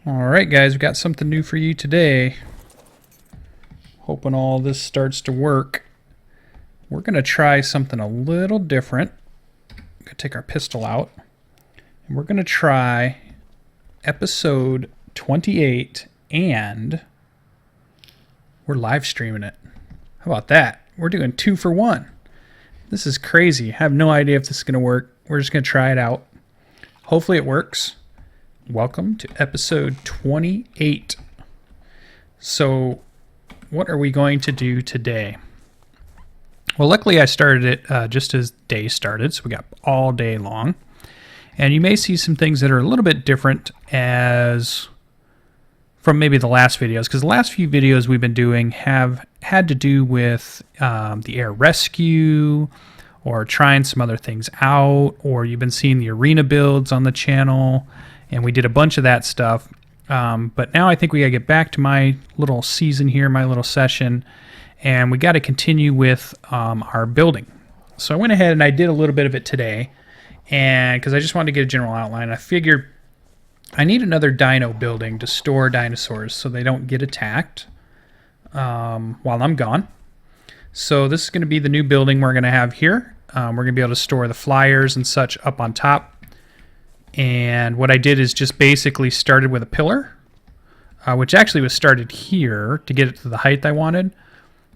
Alright guys, we got something new for you today. Hoping all this starts to work. We're going to try something a little different. I'm going to take our pistol out. And we're going to try episode 28 and we're live streaming it. How about that? We're doing 2 for 1. This is crazy. I have no idea if this is going to work. We're just going to try it out. Hopefully it works. Welcome to episode 28. So, what are we going to do today? Well, luckily I started it just as day started, so we got all day long. And you may see some things that are a little bit different as from maybe the last videos, because the last few videos we've been doing have had to do with the air rescue, or trying some other things out, or you've been seeing the arena builds on the channel. And we did a bunch of that stuff. But now I think we got to get back to my little season here, my little session. And we got to continue with our building. So I went ahead and I did a little bit of it today. And because I just wanted to get a general outline. I figured I need another dino building to store dinosaurs so they don't get attacked while I'm gone. So this is going to be the new building we're going to have here. We're going to be able to store the flyers and such up on top. And what I did is just basically started with a pillar, which actually was started here to get it to the height I wanted.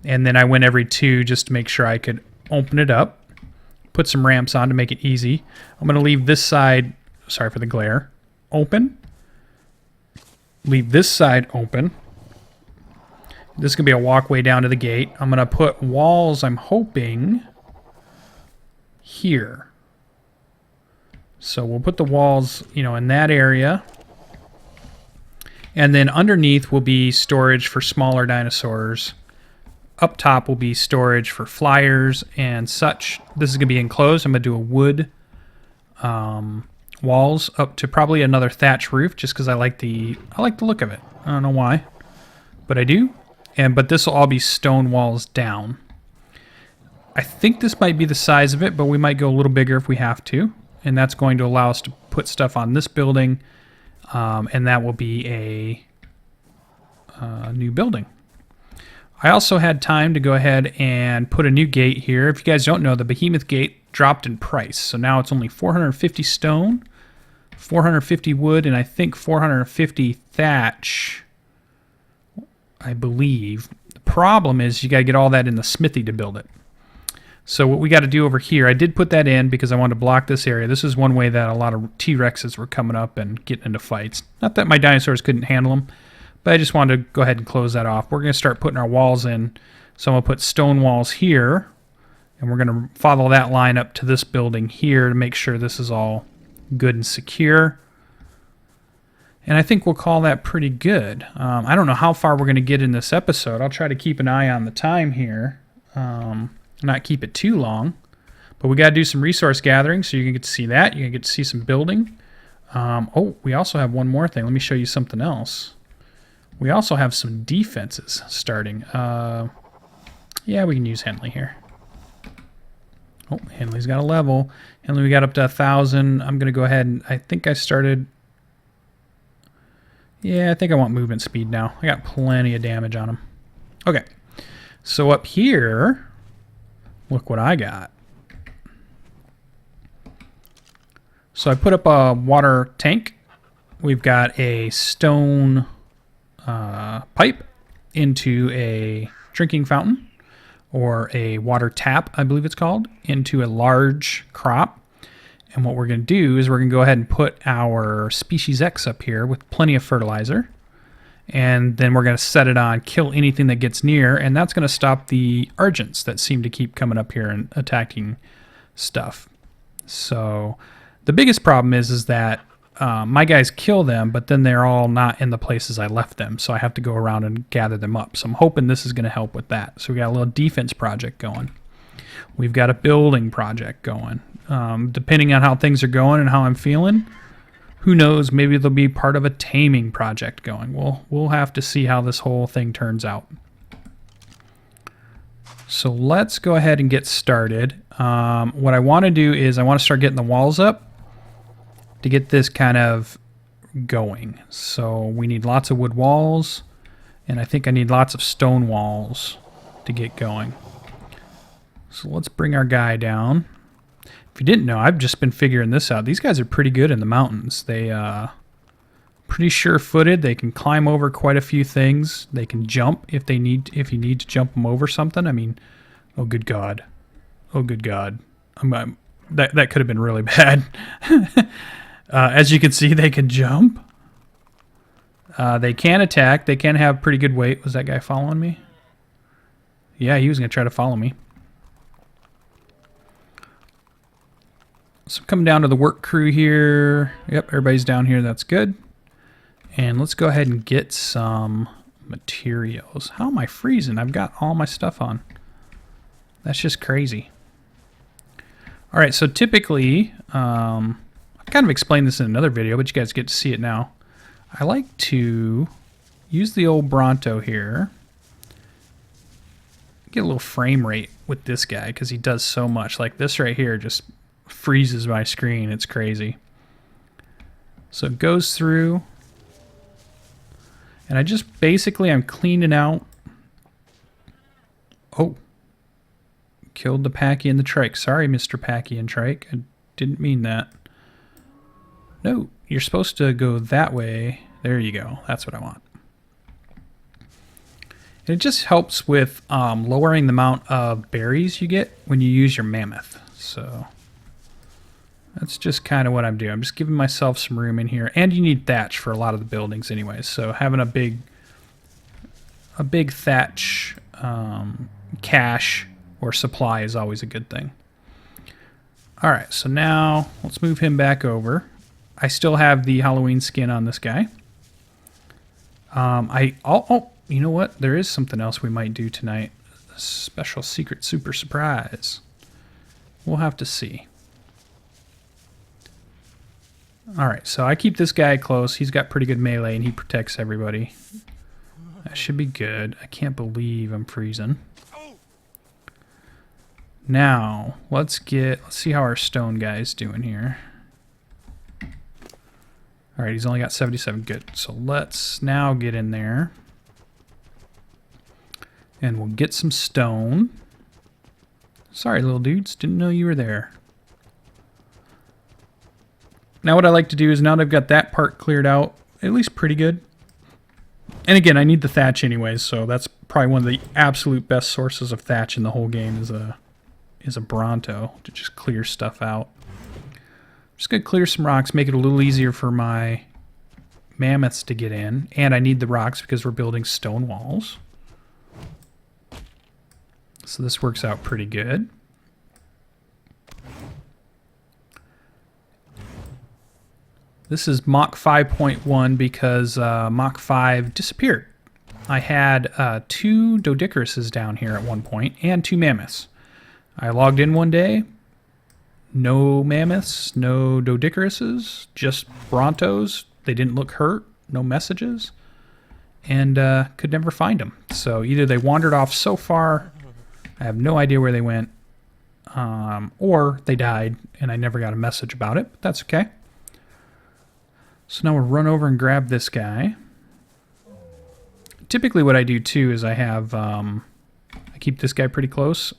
And then I went every 2 just to make sure I could open it up, put some ramps on to make it easy. I'm going to leave this side, sorry for the glare, open. Leave this side open. This is going to be a walkway down to the gate. I'm going to put walls, I'm hoping, here. So we'll put the walls, in that area. And then underneath will be storage for smaller dinosaurs. Up top will be storage for flyers and such. This is going to be enclosed. I'm going to do a wood walls up to probably another thatch roof just because I like the look of it. I don't know why, but I do. But this will all be stone walls down. I think this might be the size of it, but we might go a little bigger if we have to. And that's going to allow us to put stuff on this building, and that will be a new building. I also had time to go ahead and put a new gate here. If you guys don't know, the Behemoth gate dropped in price, so now it's only 450 stone, 450 wood, and I think 450 thatch, I believe. The problem is you got to get all that in the smithy to build it. So what we got to do over here, I did put that in because I wanted to block this area. This is one way that a lot of T-Rexes were coming up and getting into fights. Not that my dinosaurs couldn't handle them, but I just wanted to go ahead and close that off. We're going to start putting our walls in. So I'm going to put stone walls here, and we're going to follow that line up to this building here to make sure this is all good and secure. And I think we'll call that pretty good. I don't know how far we're going to get in this episode. I'll try to keep an eye on the time here. Not keep it too long, but we got to do some resource gathering so you can get to see that. You can get to see some building. Oh, we also have one more thing. Let me show you something else. We also have some defenses starting. Yeah, we can use Henley here. Oh, Henley's got a level. Henley, we got up to 1,000. I'm going to go ahead and I think I started. Yeah, I think I want movement speed now. I got plenty of damage on him. Okay, so up here, look what I got. So I put up a water tank. We've got a stone pipe into a drinking fountain, or a water tap, I believe it's called, into a large crop. And what we're going to do is we're going to go ahead and put our Species X up here with plenty of fertilizer. And then we're going to set it on, kill anything that gets near, and that's going to stop the Argents that seem to keep coming up here and attacking stuff. So the biggest problem is that my guys kill them, but then they're all not in the places I left them, so I have to go around and gather them up. So I'm hoping this is going to help with that. So we got a little defense project going. We've got a building project going. Depending on how things are going and how I'm feeling, who knows, maybe there'll be part of a taming project going. We'll have to see how this whole thing turns out. So let's go ahead and get started. What I want to do is I want to start getting the walls up to get this kind of going. So we need lots of wood walls, and I think I need lots of stone walls to get going. So let's bring our guy down. If you didn't know, I've just been figuring this out. These guys are pretty good in the mountains. They pretty sure-footed. They can climb over quite a few things. They can jump if you need to jump them over something. I mean, oh good God. Oh good God. That could have been really bad. As you can see, they can jump. They can attack. They can have pretty good weight. Was that guy following me? Yeah, he was going to try to follow me. So I'm coming down to the work crew here. Yep, everybody's down here. That's good. And let's go ahead and get some materials. How am I freezing? I've got all my stuff on. That's just crazy. All right, so typically, I kind of explained this in another video, but you guys get to see it now. I like to use the old Bronto here. Get a little frame rate with this guy because he does so much. Like this right here just freezes my screen. It's crazy. So it goes through, and I just basically I'm cleaning out. Oh, killed the Packy and the Trike. Sorry, Mr. Packy and Trike. I didn't mean that. No, you're supposed to go that way. There you go. That's what I want. And it just helps with lowering the amount of berries you get when you use your mammoth. So that's just kind of what I'm doing. I'm just giving myself some room in here. And you need thatch for a lot of the buildings anyways. So having a big thatch cache or supply is always a good thing. All right, so now let's move him back over. I still have the Halloween skin on this guy. You know what? There is something else we might do tonight. A special secret super surprise. We'll have to see. Alright, so I keep this guy close. He's got pretty good melee and he protects everybody. That should be good. I can't believe I'm freezing. Now, let's see how our stone guy's doing here. Alright, he's only got 77. Good. So let's now get in there. And we'll get some stone. Sorry, little dudes. Didn't know you were there. Now what I like to do is now that I've got that part cleared out, at least pretty good. And again, I need the thatch anyways, so that's probably one of the absolute best sources of thatch in the whole game is a Bronto to just clear stuff out. Just gonna clear some rocks, make it a little easier for my mammoths to get in. And I need the rocks because we're building stone walls. So this works out pretty good. This is Mach 5.1 because Mach 5 disappeared. I had 2 Doedicurises down here at one point and 2 mammoths. I logged in one day, no mammoths, no Doedicurises, just Brontos. They didn't look hurt, no messages, and could never find them. So either they wandered off so far, I have no idea where they went, or they died and I never got a message about it, but that's okay. So now we'll run over and grab this guy. Typically what I do too is I have, I keep this guy pretty close,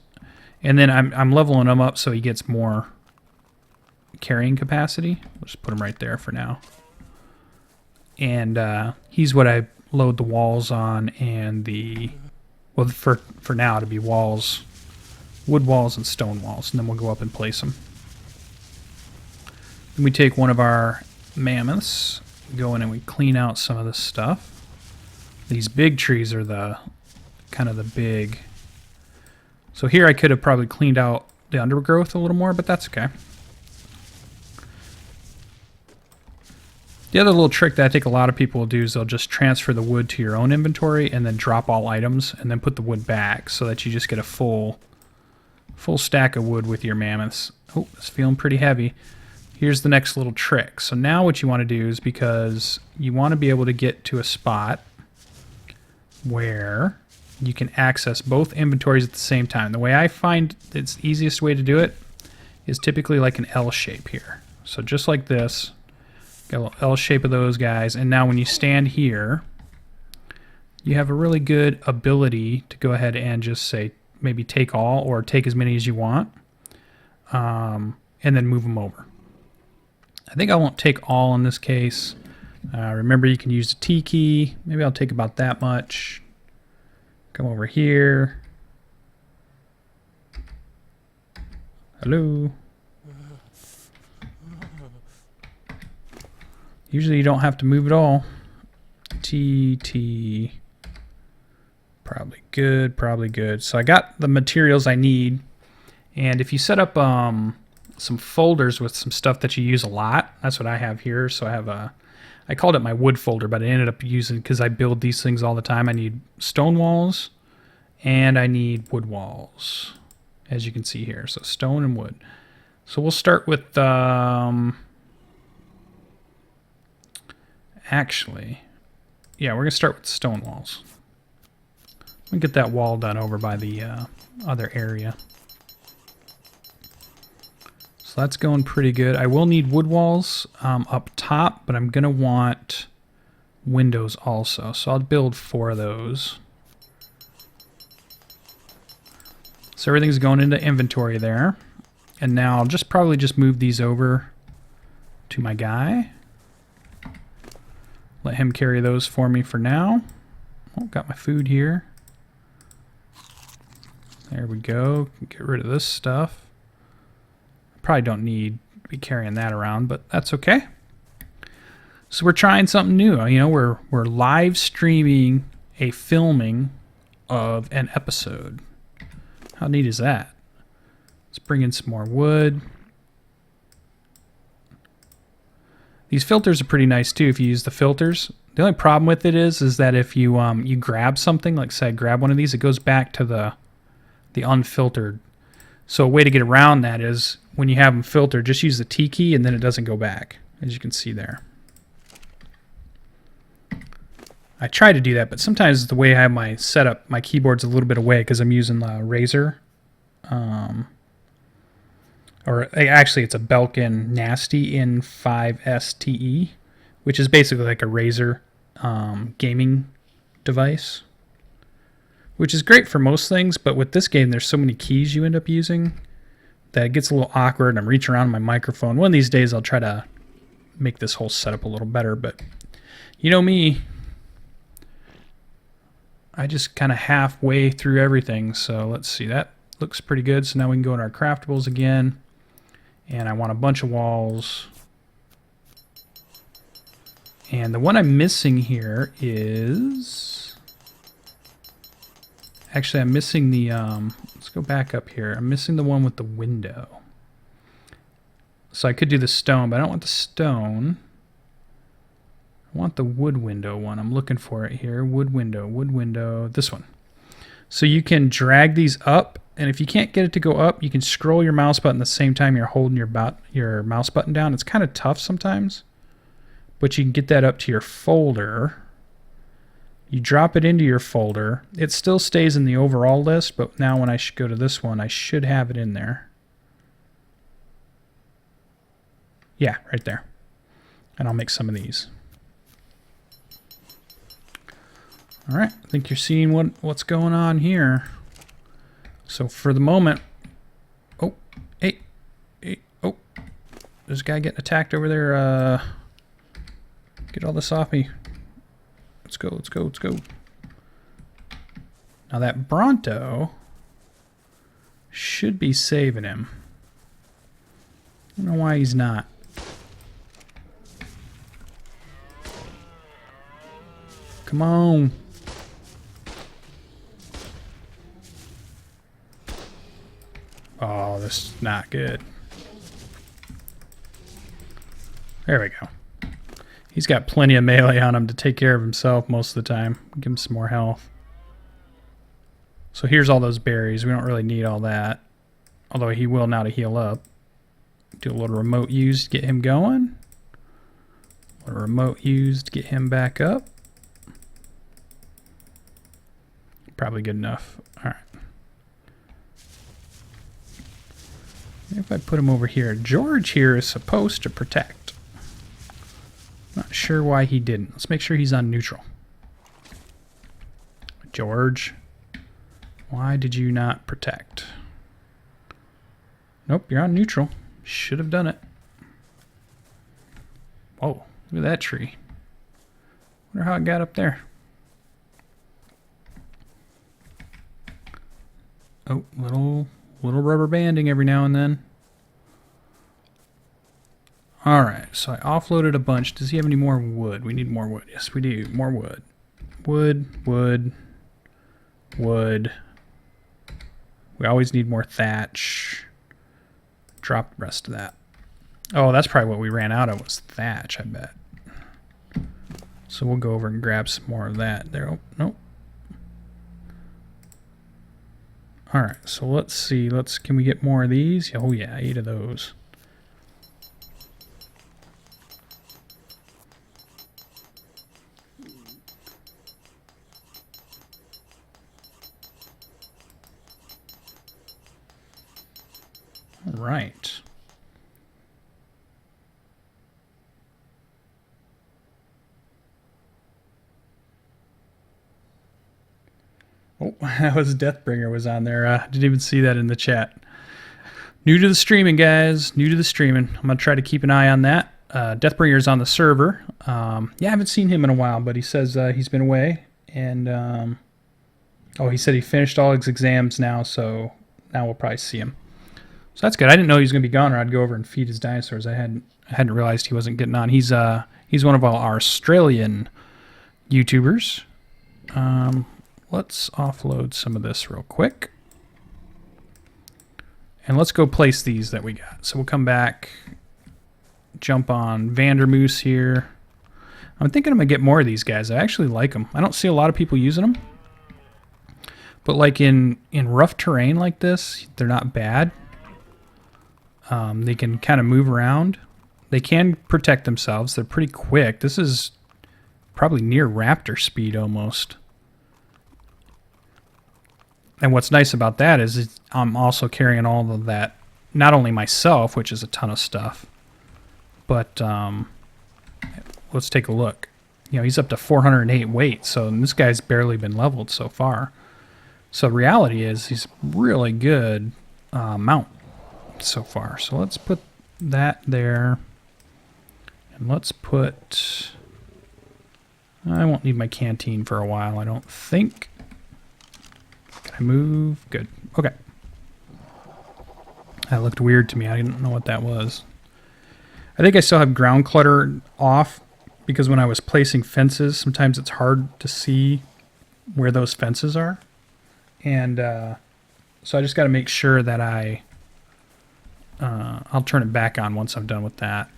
and then I'm leveling him up so he gets more carrying capacity. We'll just put him right there for now. And he's what I load the walls on and the, well, for now to be walls, wood walls and stone walls, and then we'll go up and place them. Then we take one of our mammoths, go in and we clean out some of this stuff. These big trees are the kind of the big. So here I could have probably cleaned out the undergrowth a little more, but that's okay. The other little trick that I think a lot of people will do is they'll just transfer the wood to your own inventory and then drop all items and then put the wood back so that you just get a full stack of wood with your mammoths. Oh, it's feeling pretty heavy. Here's the next little trick. So now what you want to do is, because you want to be able to get to a spot where you can access both inventories at the same time. The way I find it's the easiest way to do it is typically like an L shape here. So just like this, Got a little L shape of those guys. And now when you stand here, you have a really good ability to go ahead and just say maybe take all or take as many as you want. And then move them over. I think I won't take all in this case. Remember, you can use the T key. Maybe I'll take about that much. Come over here. Hello. Usually you don't have to move it all. T. Probably good, probably good. So I got the materials I need. And if you set up some folders with some stuff that you use a lot, that's what I have here. So I have I called it my wood folder, but I ended up using, because I build these things all the time, I need stone walls and I need wood walls, as you can see here. So stone and wood. So we'll start with, actually, yeah, we're going to start with stone walls. Let me get that wall done over by the other area. So that's going pretty good. I will need wood walls up top, but I'm going to want windows also. So I'll build 4 of those. So everything's going into inventory there. And now I'll probably just move these over to my guy. Let him carry those for me for now. Oh, got my food here. There we go. Get rid of this stuff. Probably don't need to be carrying that around, but that's okay. So we're trying something new. You know, we're live streaming a filming of an episode. How neat is that? Let's bring in some more wood. These filters are pretty nice too if you use the filters. The only problem with it is that if you you grab something, like say I grab one of these, it goes back to the unfiltered. So a way to get around that is when you have them filtered, just use the T key and then it doesn't go back, as you can see there. I try to do that, but sometimes the way I have my setup, my keyboard's a little bit away because I'm using the Razer. Or actually it's a Belkin Nasty in 5STE, which is basically like a Razer gaming device. Which is great for most things, but with this game, there's so many keys you end up using that it gets a little awkward, and I'm reaching around my microphone. One of these days, I'll try to make this whole setup a little better, but you know me, I just kind of halfway through everything, so let's see. That looks pretty good, so now we can go in our craftables again, and I want a bunch of walls. And the one I'm missing here is... Actually, I'm missing the, let's go back up here. I'm missing the one with the window. So I could do the stone, but I don't want the stone. I want the wood window one. I'm looking for it here. Wood window, this one. So you can drag these up, and if you can't get it to go up, you can scroll your mouse button at the same time you're holding your mouse button down. It's kind of tough sometimes, but you can get that up to your folder. You drop it into your folder. It still stays in the overall list, but now when I should go to this one, I should have it in there. Yeah, right there. And I'll make some of these. All right, I think you're seeing what's going on here. So for the moment, oh, hey, oh, there's a guy getting attacked over there. Get all this off me. Let's go, let's go, let's go. Now that Bronto should be saving him. I don't know why he's not. Come on. Oh, this is not good. There we go. He's got plenty of melee on him to take care of himself most of the time. Give him some more health. So here's all those berries. We don't really need all that. Although he will now to heal up. Do a little remote use to get him going. A little remote use to get him back up. Probably good enough. Alright. If I put him over here. George here is supposed to protect. Not sure why he didn't. Let's make sure he's on neutral. George, why did you not protect? Nope, you're on neutral. Should have done it. Whoa, look at that tree. Wonder how it got up there. Oh, little rubber banding every now and then. Alright, so I offloaded a bunch. Does he have any more wood? We need more wood. Yes, we do. More wood. Wood. We always need more thatch. Drop the rest of that. Oh, that's probably what we ran out of was thatch, I bet. So we'll go over and grab some more of that. There. Oh, nope. Alright, so let's see. Can we get more of these? Oh yeah, 8 of those. All right. Oh, that was Deathbringer was on there. Didn't even see that in the chat. New to the streaming, guys. New to the streaming. I'm going to try to keep an eye on that. Deathbringer's on the server. Yeah, I haven't seen him in a while, but he says he's been away. And, oh, he said he finished all his exams now, so now we'll probably see him. So that's good. I didn't know he was going to be gone, or I'd go over and feed his dinosaurs. I hadn't realized he wasn't getting on. He's one of our Australian YouTubers. Let's offload some of this real quick. And let's go place these that we got. So we'll come back, jump on Vandermoose here. I'm thinking I'm going to get more of these guys. I actually like them. I don't see a lot of people using them. But like in rough terrain like this, they're not bad. They can kind of move around. They can protect themselves. They're pretty quick. This is probably near raptor speed almost. And what's nice about that is I'm also carrying all of that, not only myself, which is a ton of stuff, but let's take a look. You know, he's up to 408 weight, so this guy's barely been leveled so far. So the reality is he's really good mount so far. So let's put that there. And let's put... I won't need my canteen for a while, I don't think. Can I move? Good. Okay. That looked weird to me. I didn't know what that was. I think I still have ground clutter off because when I was placing fences, sometimes it's hard to see where those fences are. And so I just got to make sure that I'll turn it back on once I'm done with that.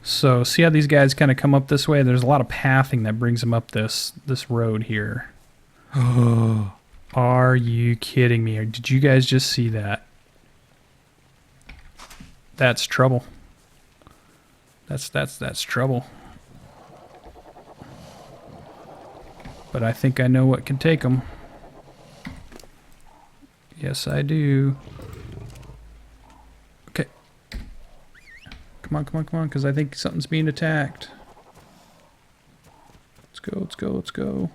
So see how these guys kind of come up this way? There's a lot of pathing that brings them up this road here. Oh, are you kidding me? Or did you guys just see that? That's trouble. That's trouble. But I think I know what can take them. Yes, I do. Okay. Come on, because I think something's being attacked. Let's go.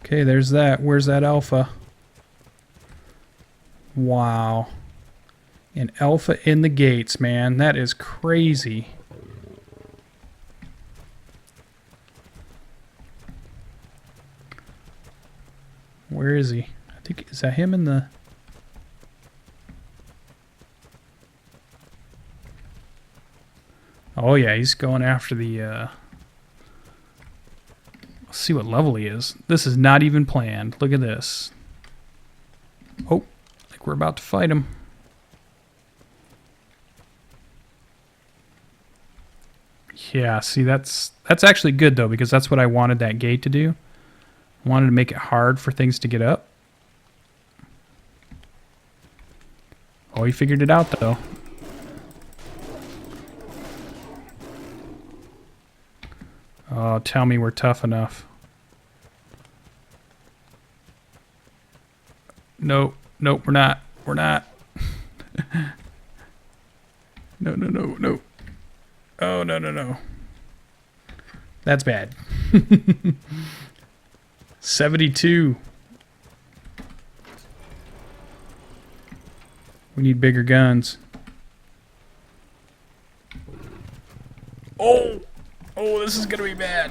Okay, there's that. Where's that alpha? Wow. An alpha in the gates, man. That is crazy. Where is he? I think, is that him in the... Oh yeah, he's going after the... Let's see what level he is. This is not even planned. Look at this. Oh, I think we're about to fight him. Yeah, see, that's actually good, though, because that's what I wanted that gate to do. I wanted to make it hard for things to get up. Oh, he figured it out, though. Oh, tell me we're tough enough. No, nope, we're not. We're not. No, no, no, no. Oh, no, no, no. That's bad. 72. We need bigger guns. Oh! Oh, this is gonna be bad.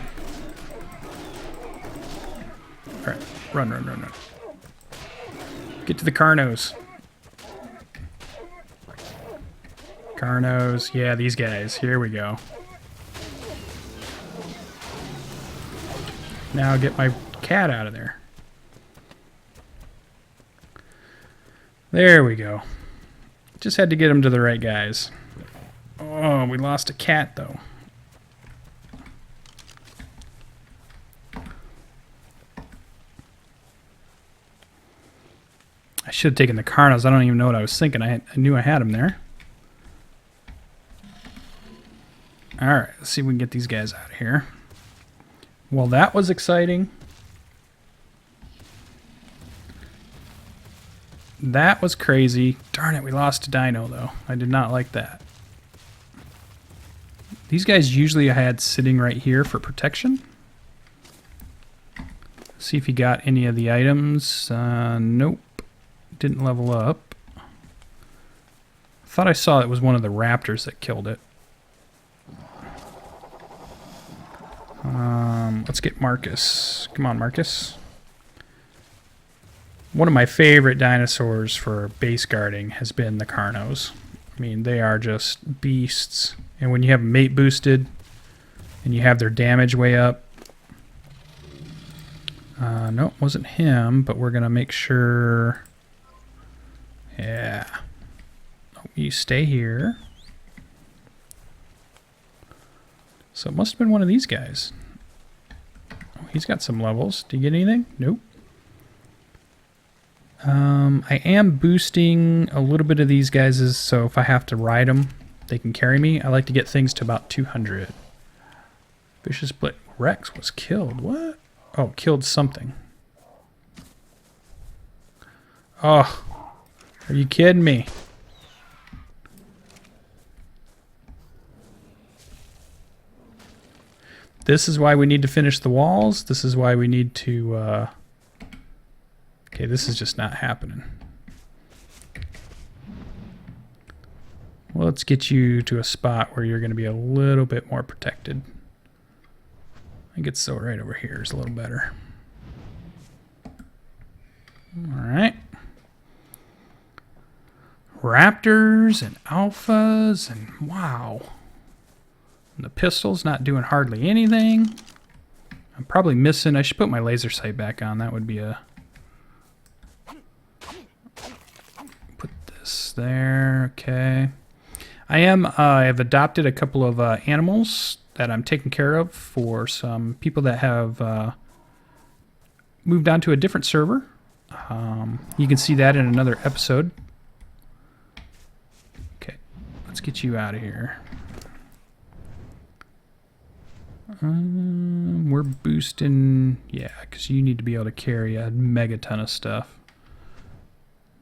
Alright, run, run, run, run. Get to the Carnos. Carnos, yeah, these guys. Here we go. Now get my cat out of there. There we go. Just had to get him to the right guys. Oh, we lost a cat, though. I should have taken the Carnos. I don't even know what I was thinking. I knew I had him there. Alright, let's see if we can get these guys out of here. Well, that was exciting. That was crazy. Darn it, we lost a dino, though. I did not like that. These guys usually I had sitting right here for protection. See if he got any of the items. Nope. Didn't level up. Thought I saw it was one of the raptors that killed it. Let's get Marcus. Come on, Marcus. One of my favorite dinosaurs for base guarding has been the Carnos. I mean, they are just beasts. And when you have them mate boosted and you have their damage way up. No, it wasn't him, but we're going to make sure. Yeah. Oh, you stay here. So it must have been one of these guys. Oh, he's got some levels. Do you get anything? Nope. I am boosting a little bit of these guys, so if I have to ride them, they can carry me. I like to get things to about 200. Vicious Split. Rex was killed. What? Oh, killed something. Oh, are you kidding me? This is why we need to finish the walls. This is why we need to... Okay, this is just not happening. Well, let's get you to a spot where you're going to be a little bit more protected. I think it's so right over here is a little better. All right. Raptors and alphas and wow. And the pistol's not doing hardly anything. I'm probably missing... I should put my laser sight back on. That would be a... Put this there. Okay. I have adopted a couple of animals that I'm taking care of for some people that have moved on to a different server. You can see that in another episode. Okay, let's get you out of here. We're boosting, yeah, because you need to be able to carry a mega ton of stuff.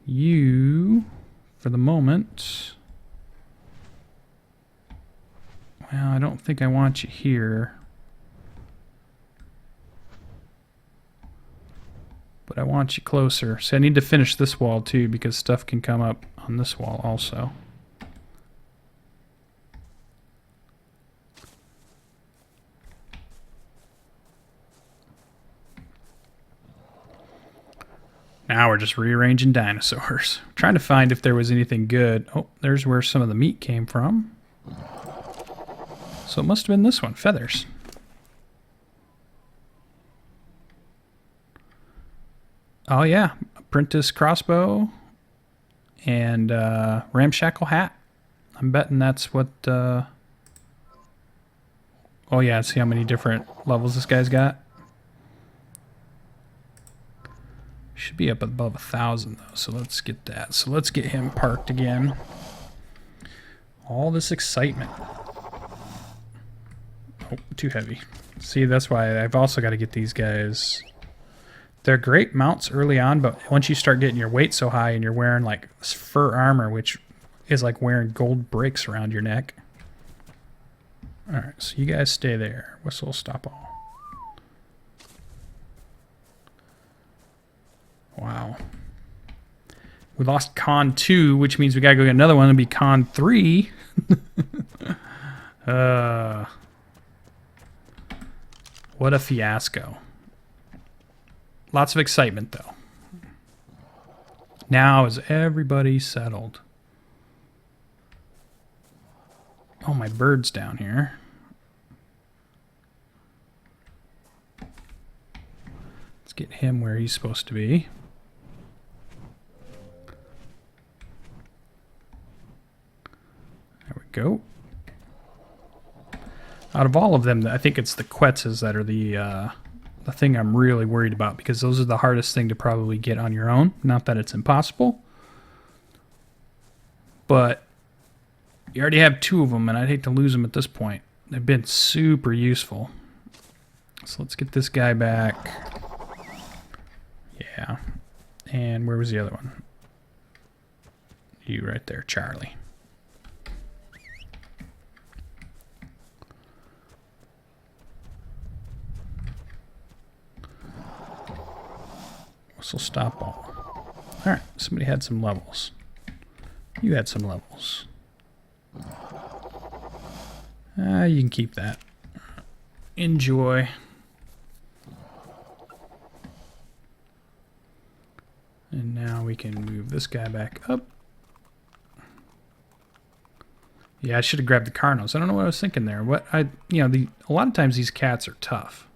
You, for the moment, well, I don't think I want you here. But I want you closer. So I need to finish this wall too, because stuff can come up on this wall also. Now we're just rearranging dinosaurs. Trying to find if there was anything good. Oh, there's where some of the meat came from. So it must have been this one, feathers. Oh yeah, apprentice crossbow and ramshackle hat. I'm betting that's what... Oh yeah, see how many different levels this guy's got? Should be up above 1,000 though, so let's get that. So let's get him parked again. All this excitement. Oh, too heavy. See, that's why I've also got to get these guys They're great mounts early on, but once you start getting your weight so high and you're wearing like fur armor, which is like wearing gold bricks around your neck. All right, so you guys stay there. Whistle, stop all. Wow. We lost Con 2, which means we gotta go get another one. It'll be Con 3. What a fiasco. Lots of excitement, though. Now is everybody settled? Oh, my bird's down here. Let's get him where he's supposed to be. There we go. Out of all of them, I think it's the Quetzes that are the thing I'm really worried about, because those are the hardest thing to probably get on your own. Not that it's impossible, but you already have 2 of them, and I'd hate to lose them at this point. They've been super useful. So let's get this guy back. Yeah. And where was the other one? You right there, Charlie. Whistle, stop all. Alright, somebody had some levels. You had some levels. You can keep that. Enjoy. And now we can move this guy back up. Yeah, I should have grabbed the Carnos. I don't know what I was thinking there. A lot of times these cats are tough.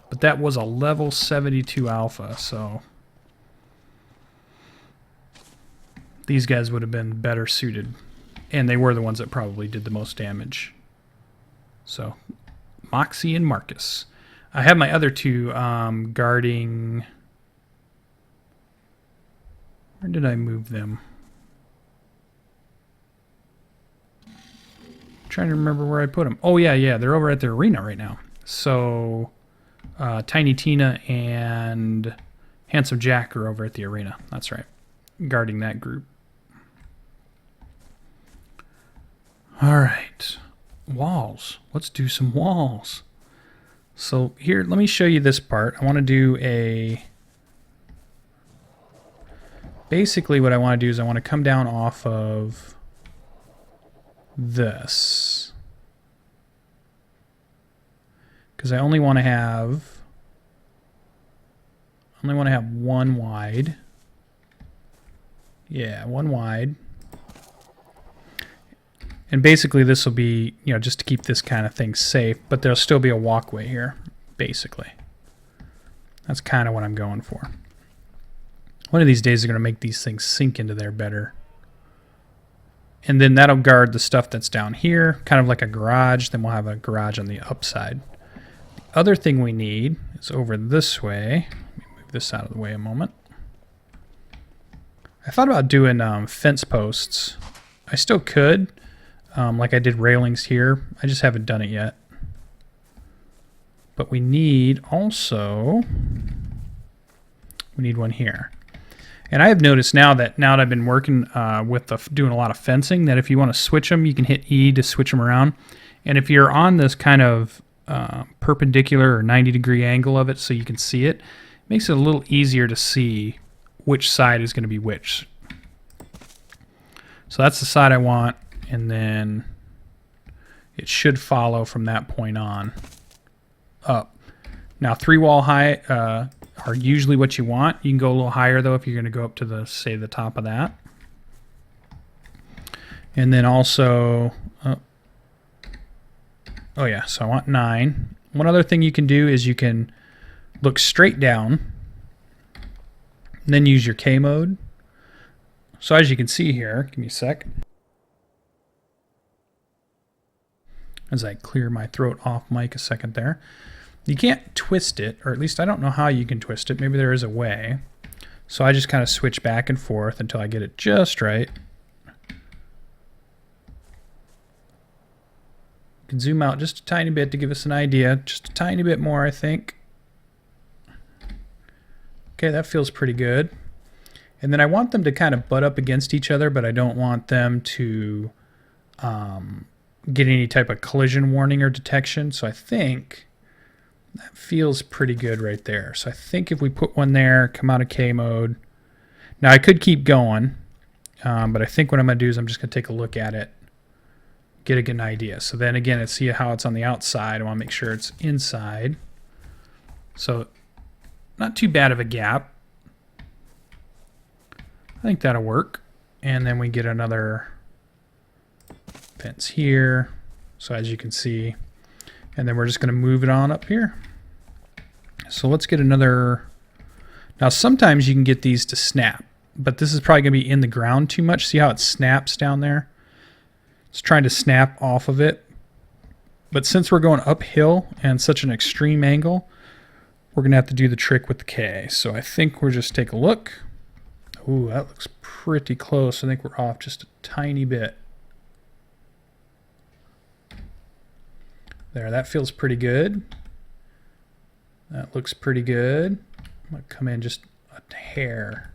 But that was a level 72 alpha, so these guys would have been better suited. And they were the ones that probably did the most damage. So, Moxie and Marcus. I have my other 2 guarding... Where did I move them? I'm trying to remember where I put them. Oh, yeah, they're over at the arena right now. So, Tiny Tina and Handsome Jack are over at the arena. That's right. Guarding that group. All right. Walls. Let's do some walls. So here, let me show you this part. I want to do a... Basically what I want to do is I want to come down off of this. Because I only want to have... one wide. Yeah, one wide. And basically this will be, just to keep this kind of thing safe, but there'll still be a walkway here, basically. That's kind of what I'm going for. One of these days they're going to make these things sink into there better. And then that'll guard the stuff that's down here, kind of like a garage. Then we'll have a garage on the upside. The other thing we need is over this way. Let me move this out of the way a moment. I thought about doing fence posts. I still could. Like I did railings here. I just haven't done it yet. But we need also... We need one here. And I have noticed now that I've been working with doing a lot of fencing, that if you want to switch them, you can hit E to switch them around. And if you're on this kind of perpendicular or 90-degree angle of it so you can see it, it makes it a little easier to see which side is going to be which. So that's the side I want. And then it should follow from that point on up. Now 3 wall high are usually what you want. You can go a little higher though if you're going to go up to the, say, the top of that. And then also, oh yeah, so I want 9. One other thing you can do is you can look straight down and then use your K mode. So as you can see here, give me a sec. As I clear my throat off mic a second there. You can't twist it, or at least I don't know how you can twist it. Maybe there is a way. So I just kind of switch back and forth until I get it just right. You can zoom out just a tiny bit to give us an idea. Just a tiny bit more, I think. Okay, that feels pretty good. And then I want them to kind of butt up against each other, but I don't want them to get any type of collision warning or detection. So I think that feels pretty good right there. So I think if we put one there, come out of K mode. Now I could keep going, but I think what I'm going to do is I'm just going to take a look at it, get a good idea. So then again, let's see how it's on the outside. I want to make sure it's inside. So not too bad of a gap. I think that'll work. And then we get another fence here. So as you can see, and then we're just going to move it on up here. So let's get another. Now sometimes you can get these to snap, but this is probably going to be in the ground too much. See how it snaps down there? It's trying to snap off of it. But since we're going uphill and such an extreme angle, we're going to have to do the trick with the K. So I think we'll just take a look. Ooh, that looks pretty close. I think we're off just a tiny bit. There, that feels pretty good. That looks pretty good. I'm going to come in just a hair.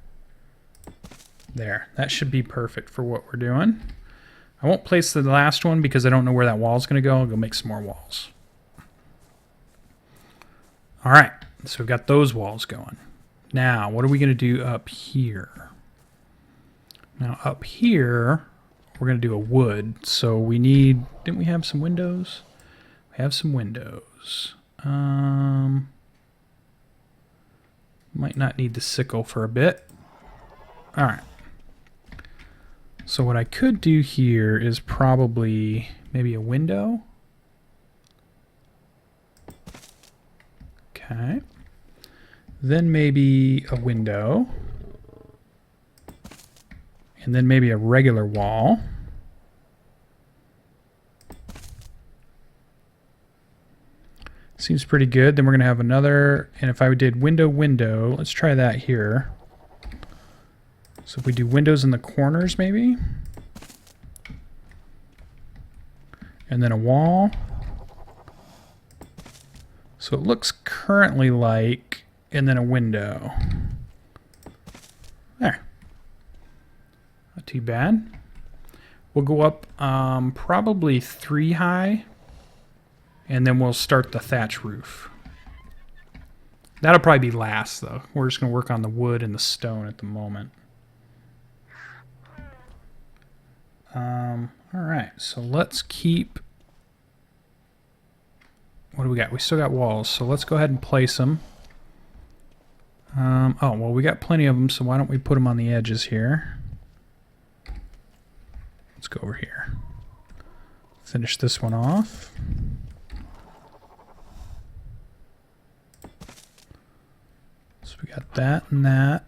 There, that should be perfect for what we're doing. I won't place the last one because I don't know where that wall is going to go. I'll go make some more walls. All right, so we've got those walls going. Now, what are we going to do up here? Now, up here, we're going to do a wood. So we need, didn't we have some windows? We have some windows. Might not need the sickle for a bit. All right. So what I could do here is probably maybe a window. Okay. Then maybe a window. And then maybe a regular wall. Seems pretty good. Then we're going to have another, and if I did window, window, let's try that here. So if we do windows in the corners maybe. And then a wall. So it looks currently like, and then a window. There. Not too bad. We'll go up probably 3 high. And then we'll start the thatch roof. That'll probably be last, though. We're just going to work on the wood and the stone at the moment. All right, so let's keep... What do we got? We still got walls, so let's go ahead and place them. Oh, well, we got plenty of them, so why don't we put them on the edges here? Let's go over here. Finish this one off. So we got that and that.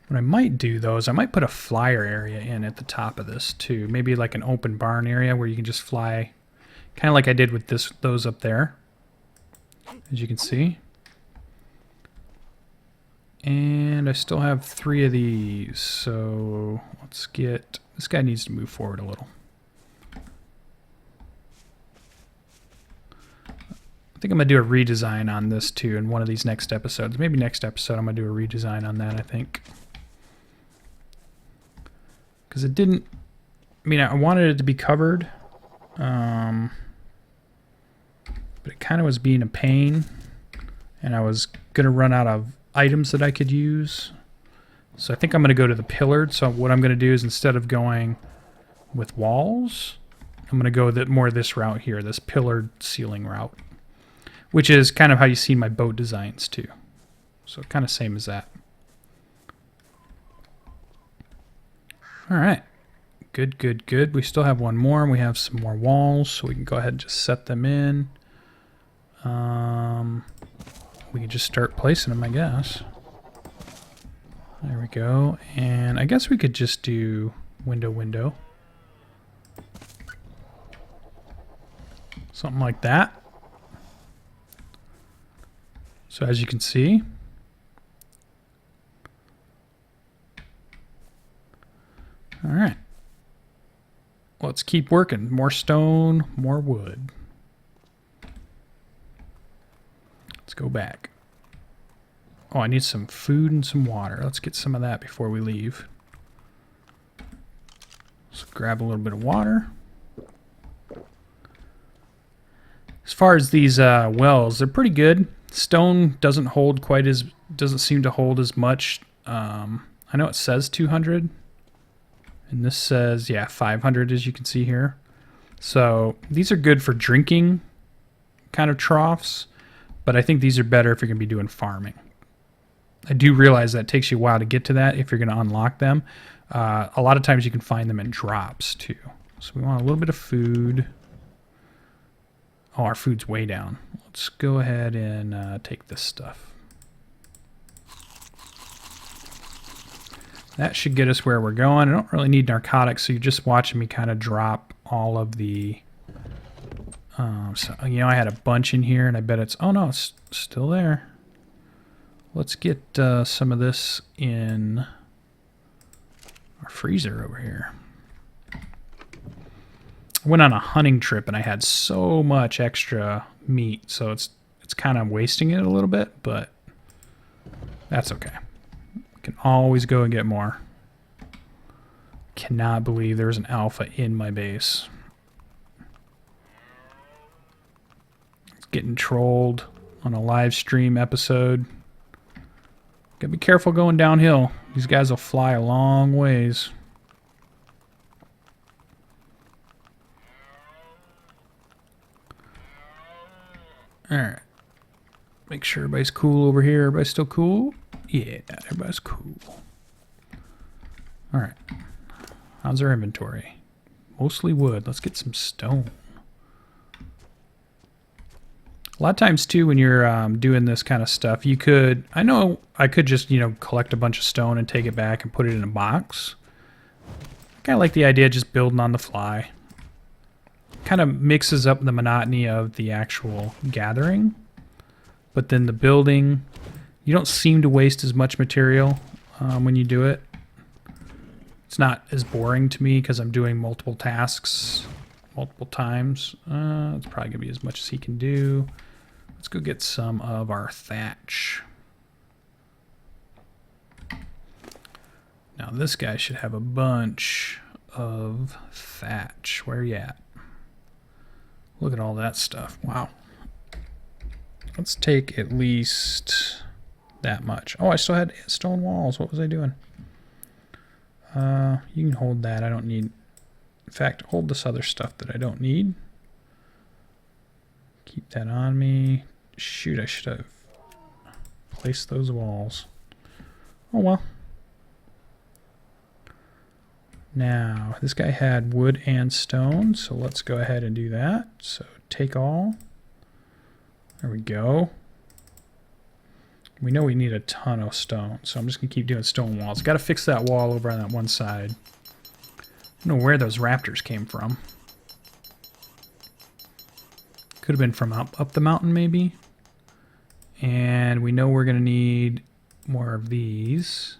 What I might do, though, is I might put a flyer area in at the top of this, too. Maybe like an open barn area where you can just fly, kind of like I did with those up there, as you can see. And I still have 3 of these, so let's get... This guy needs to move forward a little. I think I'm going to do a redesign on this, too, in one of these next episodes. Maybe next episode I'm going to do a redesign on that, I think. Because it didn't... I mean, I wanted it to be covered. But it kind of was being a pain. And I was going to run out of items that I could use. So I think I'm going to go to the pillared. So what I'm going to do is instead of going with walls, I'm going to go more this route here, this pillared ceiling route. Which is kind of how you see my boat designs too. So kind of same as that. All right, good, good, good. We still have one more, and we have some more walls, so we can go ahead and just set them in. We can just start placing them, I guess. There we go, and I guess we could just do window, window. Something like that. So as you can see, all right, let's keep working. More stone, more wood. Let's go back. Oh, I need some food and some water. Let's get some of that before we leave. Let's grab a little bit of water. As far as these wells, they're pretty good. Stone doesn't seem to hold as much. I know it says 200, and this says 500, as you can see here. So these are good for drinking kind of troughs, but I think these are better if you're going to be doing farming. I do realize that takes you a while to get to that if you're going to unlock them. A lot of times you can find them in drops too. So we want a little bit of food. Oh, our food's way down. Let's go ahead and take this stuff. That should get us where we're going. I don't really need narcotics, so you're just watching me kind of drop all of the... so, you know, I had a bunch in here, and I bet it's... Oh, no, it's still there. Let's get some of this in our freezer over here. I went on a hunting trip and I had so much extra meat, so it's kind of wasting it a little bit, but that's okay. We can always go and get more. Cannot believe there's an alpha in my base. It's getting trolled on a live stream episode. Gotta be careful going downhill. These guys will fly a long ways. Alright. Make sure everybody's cool over here. Everybody's still cool? Yeah, everybody's cool. Alright. How's our inventory? Mostly wood. Let's get some stone. A lot of times, too, when you're doing this kind of stuff, you could... I know I could just, you know, collect a bunch of stone and take it back and put it in a box. I kind of like the idea of just building on the fly. Kind of mixes up the monotony of the actual gathering, but then the building, you don't seem to waste as much material when you do it. It's not as boring to me because I'm doing multiple tasks multiple times. It's probably gonna be as much as he can do. Let's go get some of our thatch. Now this guy should have a bunch of thatch. Where are you at? Look at all that stuff. Wow. Let's take at least that much. Oh, I still had stone walls. What was I doing? You can hold that. I don't need... In fact, hold this other stuff that I don't need. Keep that on me. Shoot, I should have placed those walls. Oh, well. Now, this guy had wood and stone, so let's go ahead and do that. So take all. There we go. We know we need a ton of stone, so I'm just going to keep doing stone walls. Got to fix that wall over on that one side. I don't know where those raptors came from. Could have been from up the mountain, maybe. And we know we're going to need more of these.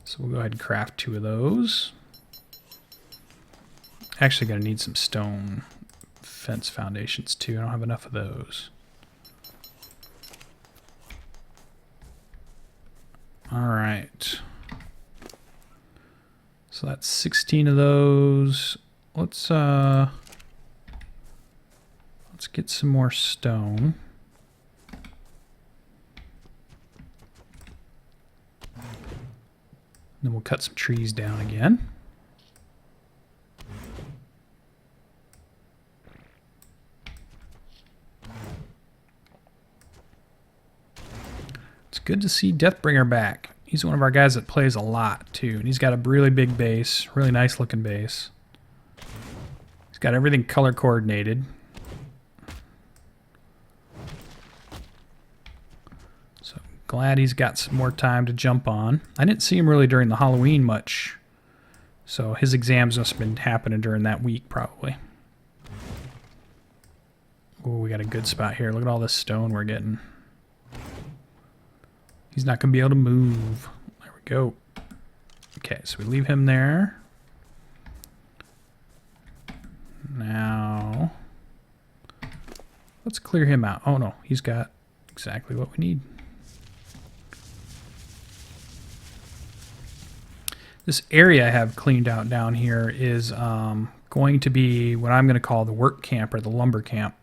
So we'll go ahead and craft 2 of those. Actually going to need some stone fence foundations too. I don't have enough of those. Alright. So that's 16 of those. Let's get some more stone. Then we'll cut some trees down again. It's good to see Deathbringer back. He's one of our guys that plays a lot too, and he's got a really big base, really nice looking base. He's got everything color coordinated. So glad he's got some more time to jump on. I didn't see him really during the Halloween much, so his exams must have been happening during that week probably. Oh, we got a good spot here. Look at all this stone we're getting. He's not going to be able to move. There we go. Okay, so we leave him there. Now, Let's clear him out. Oh no, he's got exactly what we need. This area I have cleaned out down here is going to be what I'm going to call the work camp or the lumber camp.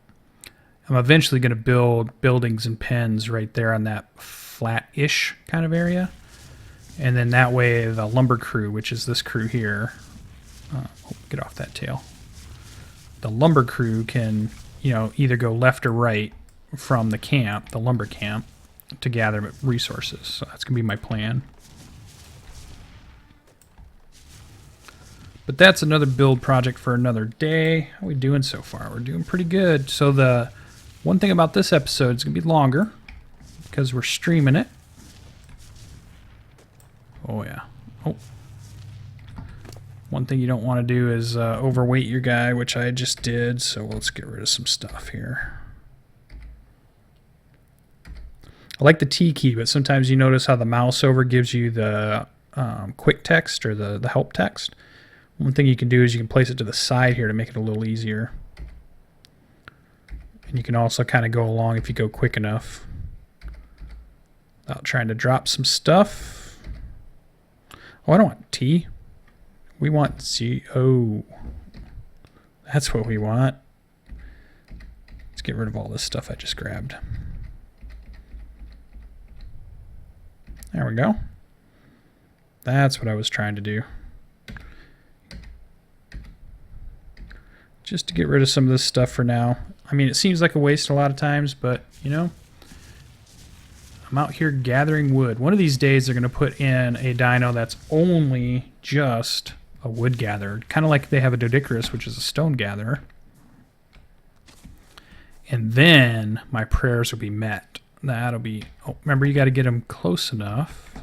I'm eventually going to build buildings and pens right there on that flat-ish kind of area. And then that way the lumber crew, which is this crew here, get off that tail. The lumber crew can, you know, either go left or right from the camp, the lumber camp, to gather resources. So that's going to be my plan. But that's another build project for another day. How are we doing so far? We're doing pretty good. So the one thing about this episode is going to be longer because we're streaming it. Oh, yeah. Oh. One thing you don't want to do is overweight your guy, which I just did. So let's get rid of some stuff here. I like the T key, but sometimes you notice how the mouse over gives you the quick text or the help text. One thing you can do is you can place it to the side here to make it a little easier. And you can also kind of go along if you go quick enough without trying to drop some stuff. Oh, I don't want T. We want C. Oh, that's what we want. Let's get rid of all this stuff I just grabbed. There we go. That's what I was trying to do. Just to get rid of some of this stuff for now. I mean, it seems like a waste a lot of times, but, you know, I'm out here gathering wood. One of these days they're going to put in a dino that's only just a wood gatherer. Kind of like they have a Doedicurus, which is a stone gatherer. And then my prayers will be met. That'll be... Oh, remember, you got to get them close enough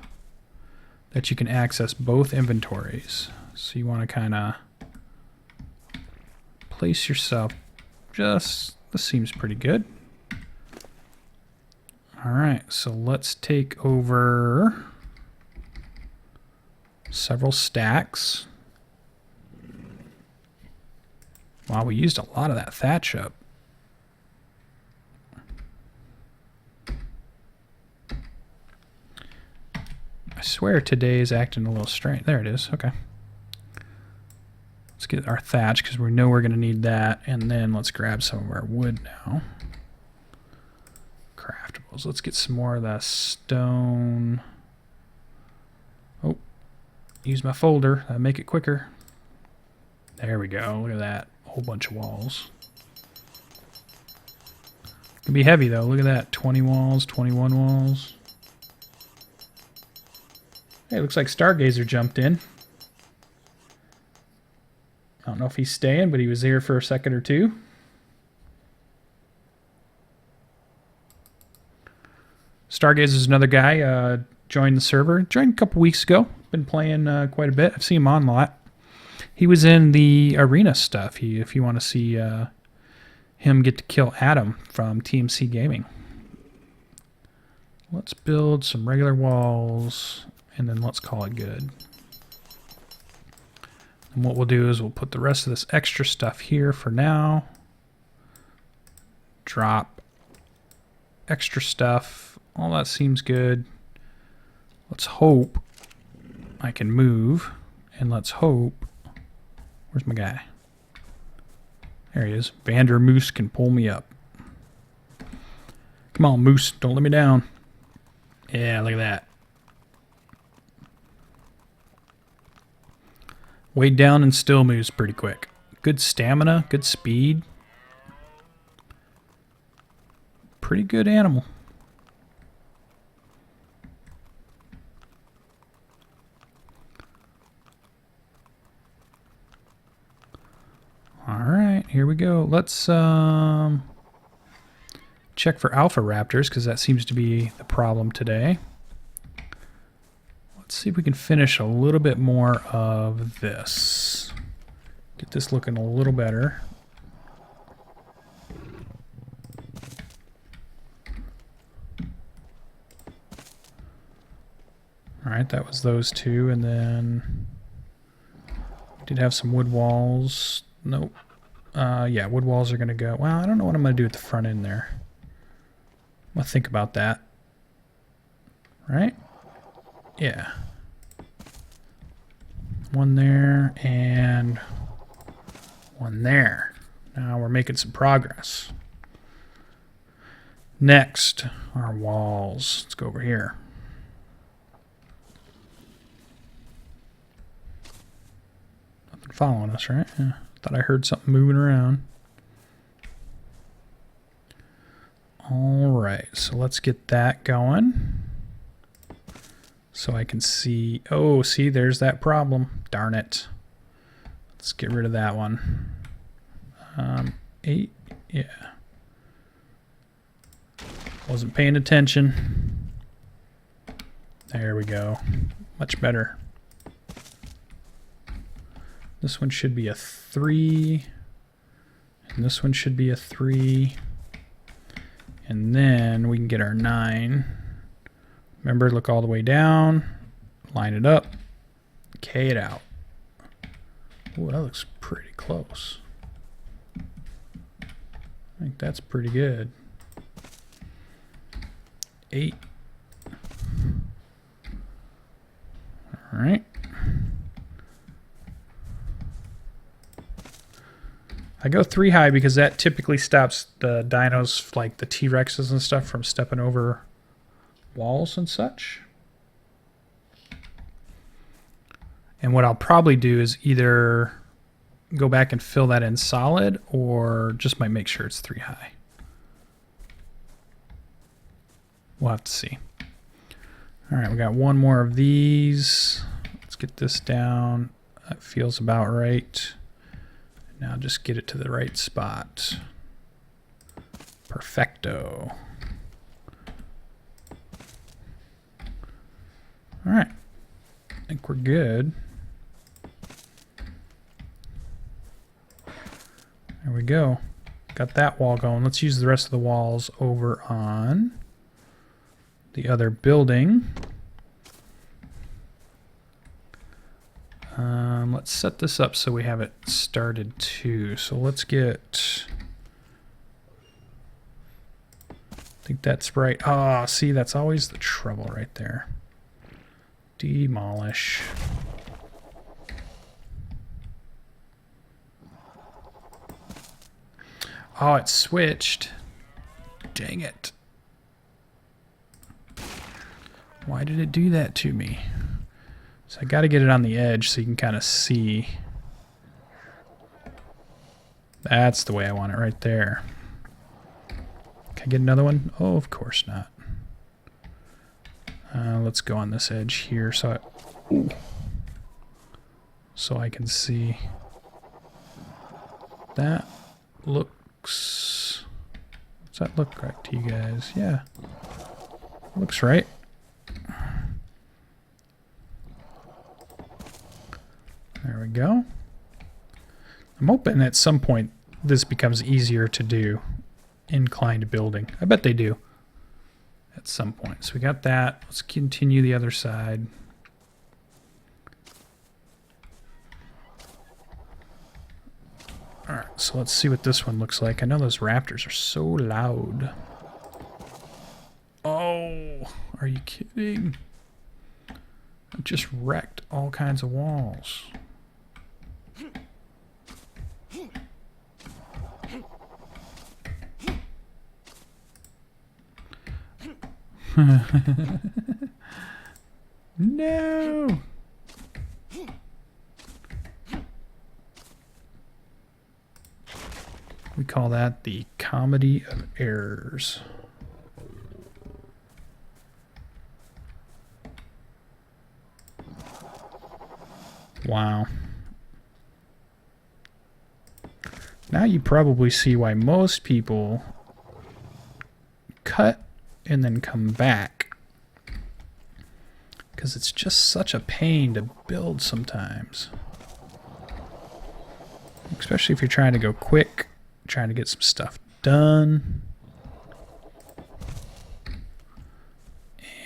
that you can access both inventories. So you want to kind of place yourself just... This seems pretty good. All right, so let's take over several stacks. Wow, we used a lot of that thatch up. I swear today is acting a little strange. There it is. Okay. Let's get our thatch because we know we're going to need that. And then let's grab some of our wood now. Craftables. Let's get some more of that stone. Oh, use my folder. That'll make it quicker. There we go. Look at that. A whole bunch of walls. It can be heavy though. Look at that. 20 walls, 21 walls. Hey, looks like Stargazer jumped in. I don't know if he's staying, but he was here for a second or two. Stargazer's another guy. Joined the server. Joined a couple weeks ago. Been playing quite a bit. I've seen him on a lot. He was in the arena stuff. If you want to see him get to kill Adam from TMC Gaming. Let's build some regular walls, and then let's call it good. And what we'll do is we'll put the rest of this extra stuff here for now. Drop extra stuff. All that seems good. Let's hope I can move, and let's hope... Where's my guy? There he is. Vander Moose can pull me up. Come on, Moose. Don't let me down. Yeah, look at that. Weighed down and still moves pretty quick. Good stamina, good speed. Pretty good animal. Alright, here we go. Let's check for alpha raptors, because that seems to be the problem today. Let's see if we can finish a little bit more of this. Get this looking a little better. Alright, that was those two, and then did have some wood walls. Nope. Yeah, wood walls are going to go. Well, I don't know what I'm going to do at the front end there. I'm going to think about that. Right? Yeah. One there and one there. Now we're making some progress. Next, our walls. Let's go over here. Nothing following us, right? Yeah. Thought I heard something moving around. All right, so let's get that going. So I can see, oh, see, there's that problem. Darn it. Let's get rid of that one. 8, yeah. Wasn't paying attention. There we go. Much better. This one should be a 3. And this one should be a 3. And then we can get our 9. Remember, look all the way down. Line it up. K it out. Ooh, that looks pretty close. I think that's pretty good. 8. All right. I go 3 high because that typically stops the dinos, like the T-Rexes and stuff, from stepping over walls and such. And what I'll probably do is either go back and fill that in solid, or just might make sure it's 3 high. We'll have to see. All right, we got one more of these. Let's get this down. That feels about right. Now just get it to the right spot. Perfecto. All right, I think we're good. There we go. Got that wall going. Let's use the rest of the walls over on the other building. Let's set this up so we have it started too. So let's get, I think that's right. Ah, see, that's always the trouble right there. Demolish. Oh, it switched. Dang it. Why did it do that to me? So I got to get it on the edge so you can kind of see. That's the way I want it right there. Can I get another one? Oh, of course not. Let's go on this edge here so I can see. That looks... What's that look like to you guys? Yeah. Looks right. There we go. I'm hoping at some point this becomes easier to do. Inclined building. I bet they do. At some point. So we got that. Let's continue the other side. Alright, so let's see what this one looks like. I know those raptors are so loud. Oh, are you kidding? I just wrecked all kinds of walls. No! We call that the comedy of errors. Wow. Now you probably see why most people cut and then come back. Because it's just such a pain to build sometimes. Especially if you're trying to go quick, trying to get some stuff done.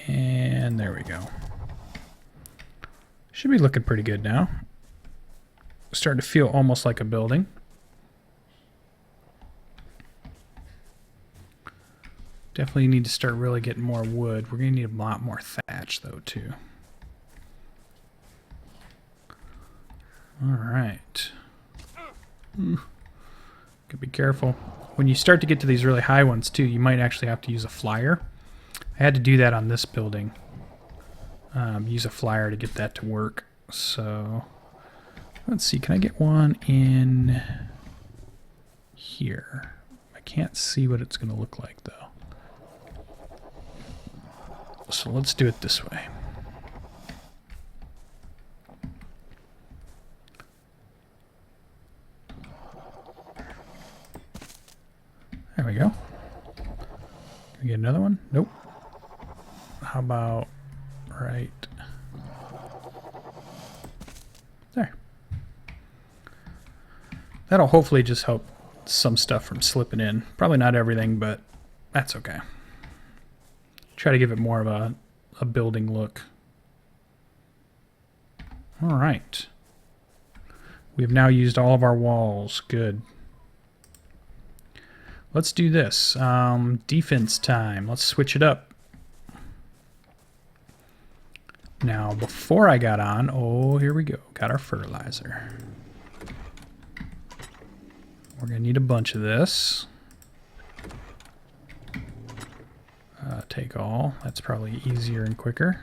And there we go. Should be looking pretty good now. Starting to feel almost like a building. Definitely need to start really getting more wood. We're going to need a lot more thatch, though, too. All right. Gotta be careful. When you start to get to these really high ones, too, you might actually have to use a flyer. I had to do that on this building. Use a flyer to get that to work. So, let's see. Can I get one in here? I can't see what it's going to look like, though. So let's do it this way. There we go. Can we get another one? Nope. How about right there? That'll hopefully just help some stuff from slipping in. Probably not everything, but that's okay. Try to give it more of a building look. All right. We have now used all of our walls. Good. Let's do this. Defense time. Let's switch it up. Now, before I got on, oh, here we go. Got our fertilizer. We're going to need a bunch of this. Take all. That's probably easier and quicker.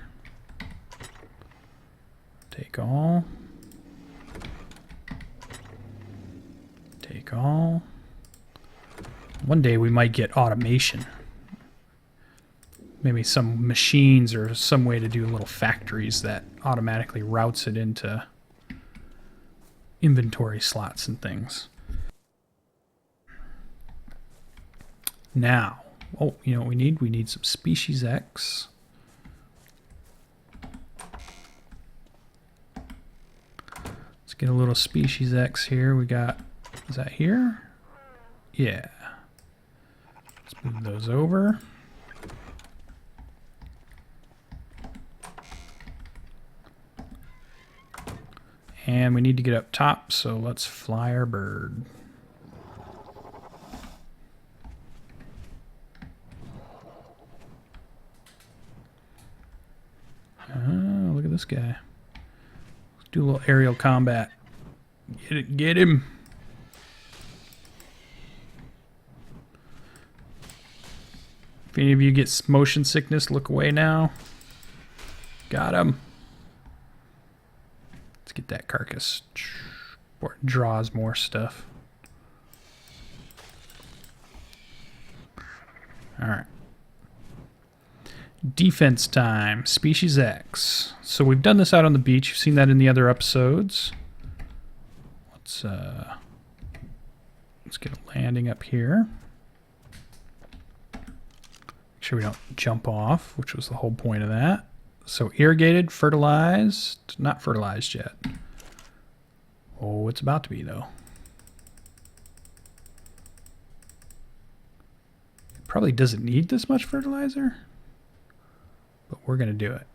Take all. Take all. One day we might get automation. Maybe some machines or some way to do little factories that automatically routes it into inventory slots and things. Now, oh, you know what we need? We need some species X. Let's get a little species X here. We got, is that here? Yeah. Let's move those over. And we need to get up top, so let's fly our bird. Look at this guy. Let's do a little aerial combat. Get it, get him. If any of you get motion sickness, look away now. Got him. Let's get that carcass. Draws more stuff. All right. Defense time. Species X. So we've done this out on the beach. You've seen that in the other episodes. Let's get a landing up here. Make sure we don't jump off, which was the whole point of that. So irrigated, fertilized, not fertilized yet. Oh, it's about to be though. It probably doesn't need this much fertilizer, but we're going to do it.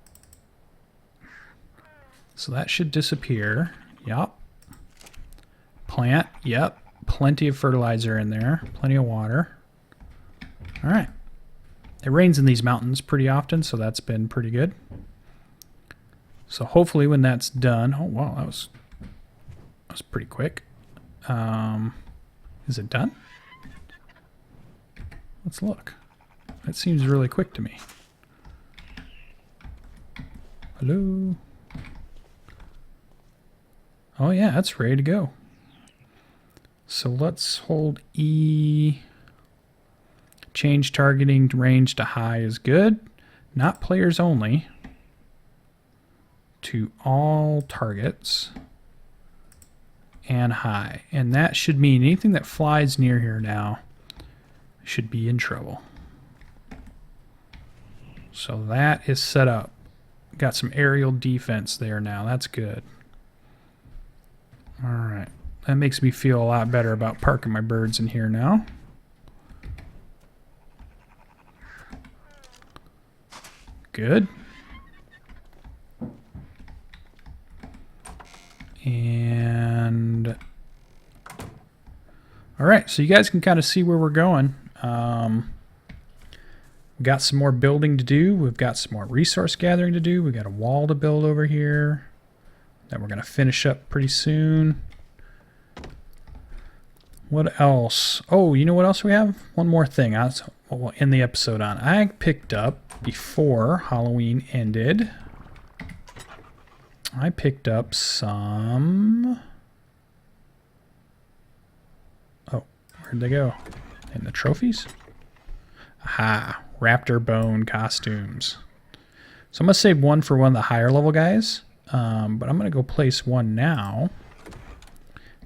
So that should disappear. Yup. Plant. Yep. Plenty of fertilizer in there. Plenty of water. All right. It rains in these mountains pretty often, so that's been pretty good. So hopefully when that's done... Oh, wow, that was pretty quick. Is it done? Let's look. That seems really quick to me. Hello? Oh yeah, that's ready to go. So let's hold E. Change targeting range to high is good. Not players only. To all targets. And high. And that should mean anything that flies near here now should be in trouble. So that is set up. Got some aerial defense there now. That's good. All right. That makes me feel a lot better about parking my birds in here now. Good. And all right, so you guys can kind of see where we're going. We've got some more building to do. We've got some more resource gathering to do. We've got a wall to build over here that we're going to finish up pretty soon. What else? Oh, you know what else we have? One more thing. We'll end the episode on. I picked up, before Halloween ended, I picked up some... Oh, where'd they go? In the trophies? Aha, raptor bone costumes. So I'm going to save one for one of the higher level guys, but I'm going to go place one now.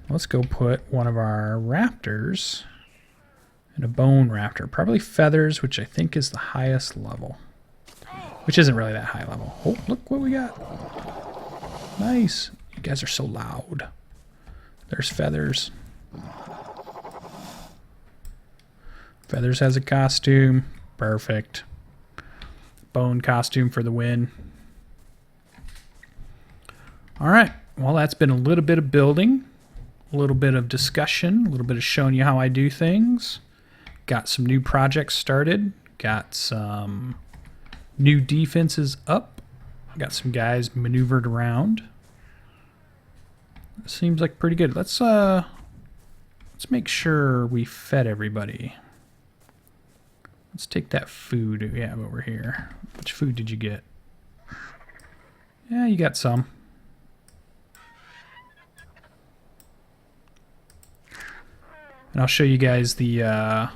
Let's go put one of our raptors in a bone raptor. Probably feathers, which I think is the highest level. Which isn't really that high level. Oh, look what we got. Nice. You guys are so loud. There's feathers. Feathers has a costume. Perfect. Bone costume for the win. All right. Well, that's been a little bit of building. A little bit of discussion, a little bit of showing you how I do things. Got some new projects started. Got some new defenses up. Got some guys maneuvered around. Seems like pretty good. Let's make sure we fed everybody. Let's take that food we have over here. Which food did you get? Yeah, you got some. And I'll show you guys the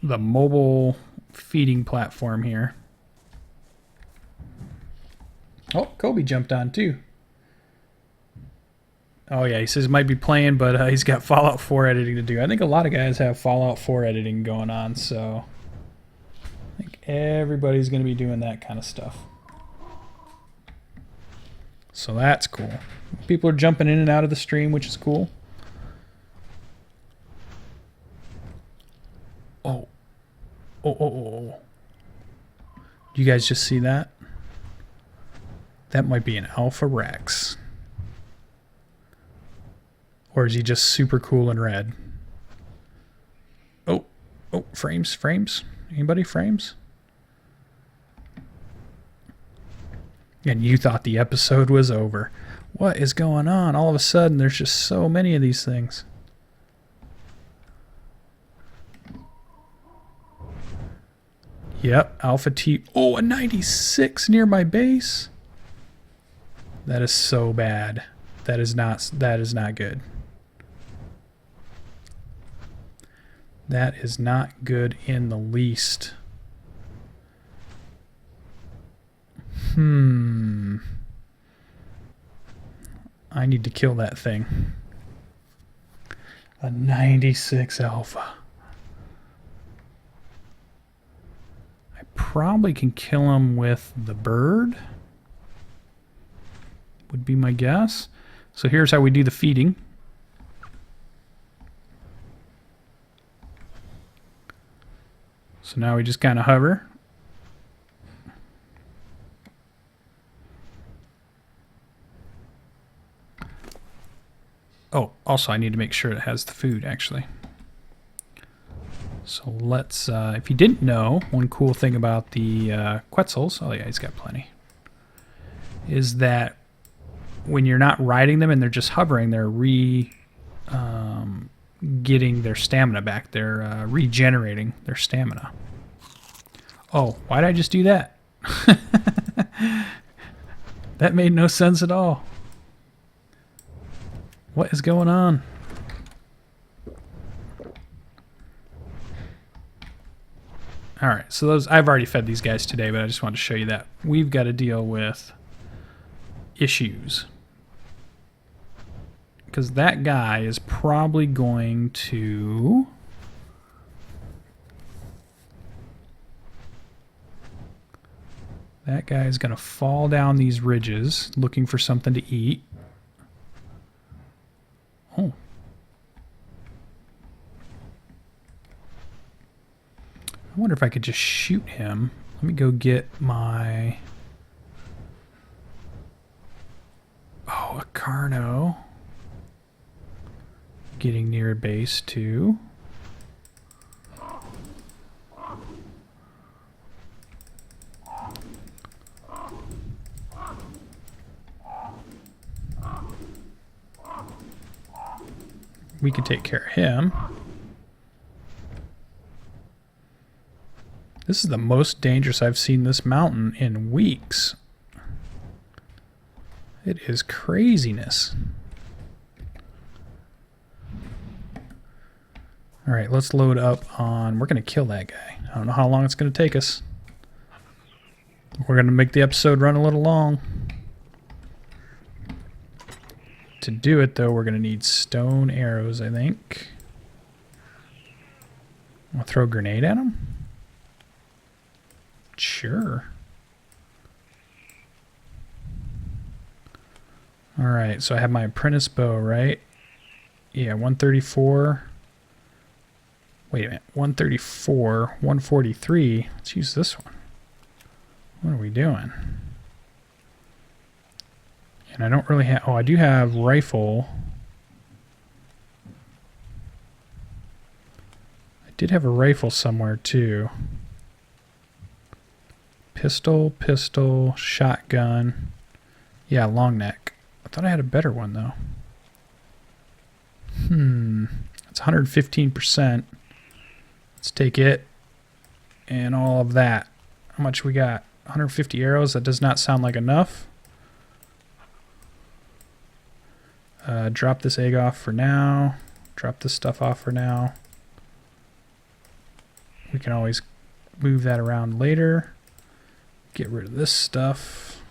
mobile feeding platform here. Oh, Kobe jumped on too. Oh yeah, he says he might be playing, but he's got Fallout 4 editing to do. I think a lot of guys have Fallout 4 editing going on, so I think everybody's going to be doing that kind of stuff. So that's cool. People are jumping in and out of the stream, which is cool. Oh. Oh. Do you guys just see that? That might be an Alpha Rex. Or is he just super cool and red? Oh, frames. Anybody frames? And you thought the episode was over. What is going on? All of a sudden, there's just so many of these things. Yep, Alpha T. Oh, a 96 near my base. That is so bad. That is not good. That is not good in the least. I need to kill that thing. A 96 Alpha. I probably can kill him with the bird. Would be my guess. So here's how we do the feeding. So now we just kind of hover. Oh, also I need to make sure it has the food actually. So let's, if you didn't know, one cool thing about the Quetzals, oh yeah, he's got plenty, is that when you're not riding them and they're just hovering, they're getting their stamina back. They're regenerating their stamina. Oh, why did I just do that? That made no sense at all. What is going on? All right, so those, I've already fed these guys today, but I just wanted to show you that we've got to deal with issues. Because that guy is probably going to... That guy is going to fall down these ridges looking for something to eat. Oh. I wonder if I could just shoot him. Let me go get my... Oh, a Carno. Getting near base too. we can take care of him. This is the most dangerous I've seen this mountain in weeks. It is craziness. All right, let's load up on... We're going to kill that guy. I don't know how long it's going to take us. We're going to make the episode run a little long. To do it, though, we're going to need stone arrows, I think. I'll throw a grenade at him? Sure. Alright, so I have my apprentice bow, right? Yeah, 134. Wait a minute, 134, 143. Let's use this one. What are we doing? And I don't really have... Oh, I do have rifle. I did have a rifle somewhere, too. Pistol, pistol, shotgun. Yeah, long neck. I thought I had a better one, though. It's 115%. Let's take it. And all of that. How much we got? 150 arrows. That does not sound like enough. Drop this egg off for now. Drop this stuff off for now. We can always move that around later. Get rid of this stuff.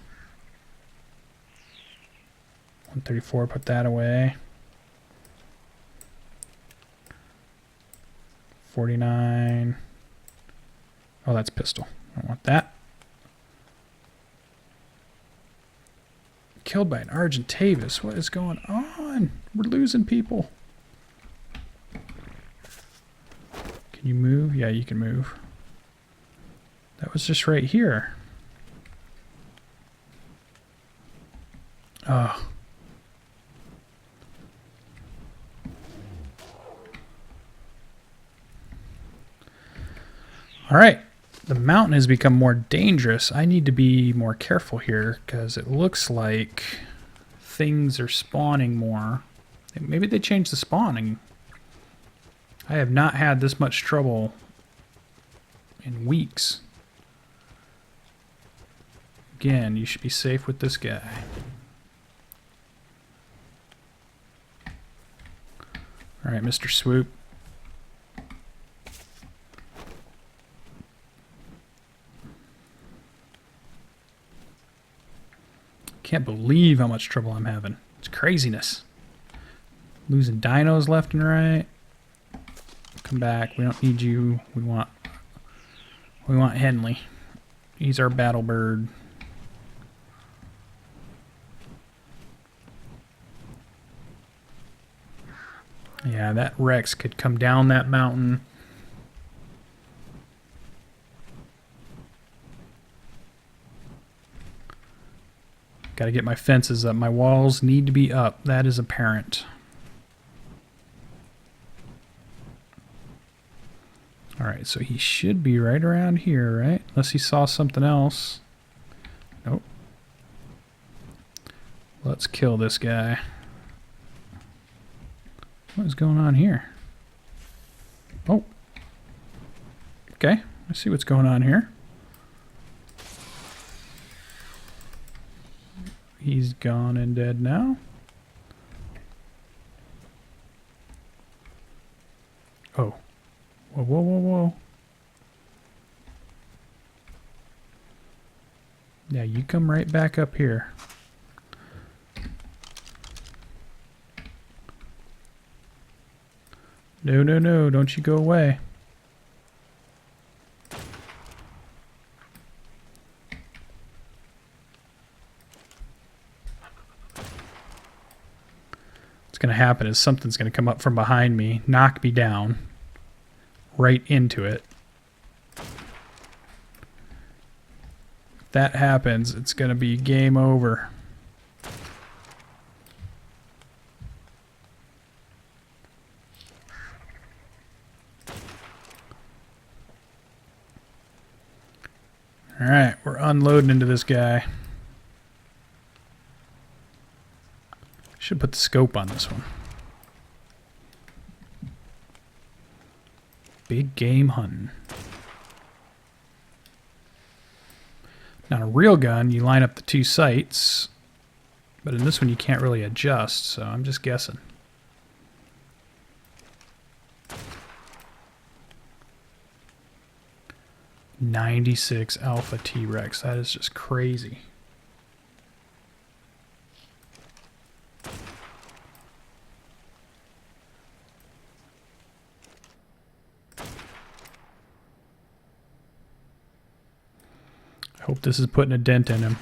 134, put that away. 49. Oh, that's pistol. I don't want that. Killed by an Argentavis. What is going on? We're losing people. Can you move? Yeah, you can move. That was just right here. Oh. All right. The mountain has become more dangerous. I need to be more careful here because it looks like things are spawning more. Maybe they changed the spawning. I have not had this much trouble in weeks. Again, you should be safe with this guy. All right, Mr. Swoop. Can't believe how much trouble I'm having. It's craziness. Losing dinos left and right. Come back. We don't need you. We want Henley. He's our battle bird. Yeah, that Rex could come down that mountain. Got to get my fences up. My walls need to be up. That is apparent. All right, so he should be right around here, right? Unless he saw something else. Nope. Let's kill this guy. What is going on here? Oh. Okay, I see what's going on here. He's gone and dead now. Oh. Whoa, whoa, whoa, whoa. Yeah, you come right back up here. No, no, no, don't you go away. What's going to happen is something's going to come up from behind me, knock me down, right into it. If that happens, it's going to be game over. All right, we're unloading into this guy. Should put the scope on this one. Big game hunting. Now, in a real gun, you line up the two sights, but in this one you can't really adjust, so I'm just guessing. '96 Alpha T-Rex. That is just crazy. I hope this is putting a dent in him.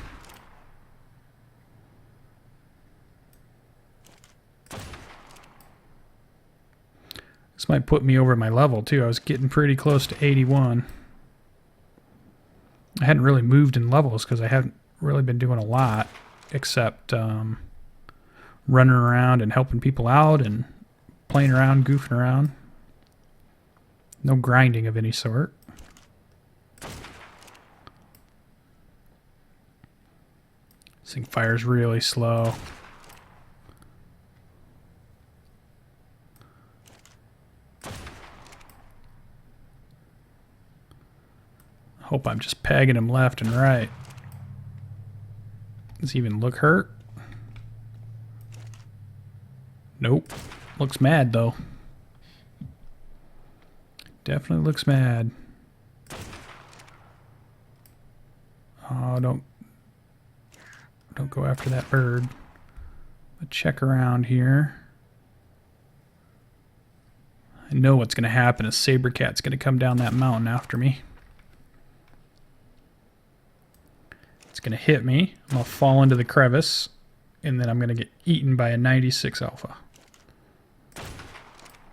This might put me over my level too. I was getting pretty close to 81. I hadn't really moved in levels because I hadn't really been doing a lot except running around and helping people out and playing around, goofing around. No grinding of any sort. This thing fires really slow. Hope I'm just pegging him left and right. Does he even look hurt? Nope. Looks mad though. Definitely looks mad. Oh, don't go after that bird. Let's check around here. I know what's going to happen. A saber cat's going to come down that mountain after me. It's going to hit me. I'm going to fall into the crevice, and then I'm going to get eaten by a 96 Alpha.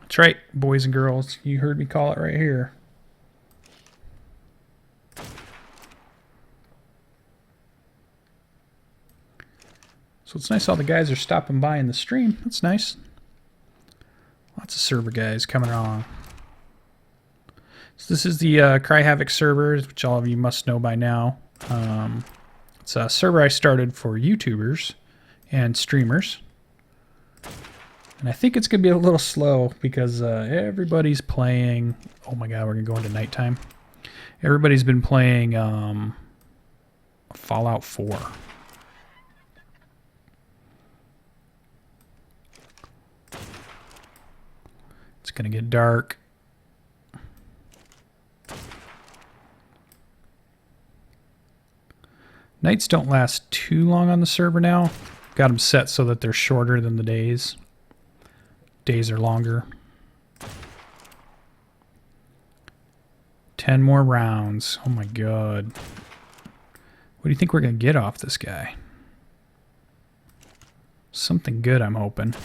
That's right, boys and girls. You heard me call it right here. So it's nice all the guys are stopping by in the stream. That's nice. Lots of server guys coming along. So this is the Cry Havoc servers, which all of you must know by now. It's a server I started for YouTubers and streamers. And I think it's going to be a little slow because everybody's playing... Oh my god, we're going to go into nighttime. Everybody's been playing Fallout 4. It's going to get dark. Nights don't last too long on the server now. Got them set so that they're shorter than the days. Days are longer. 10 more rounds. Oh my god. What do you think we're going to get off this guy? Something good, I'm hoping.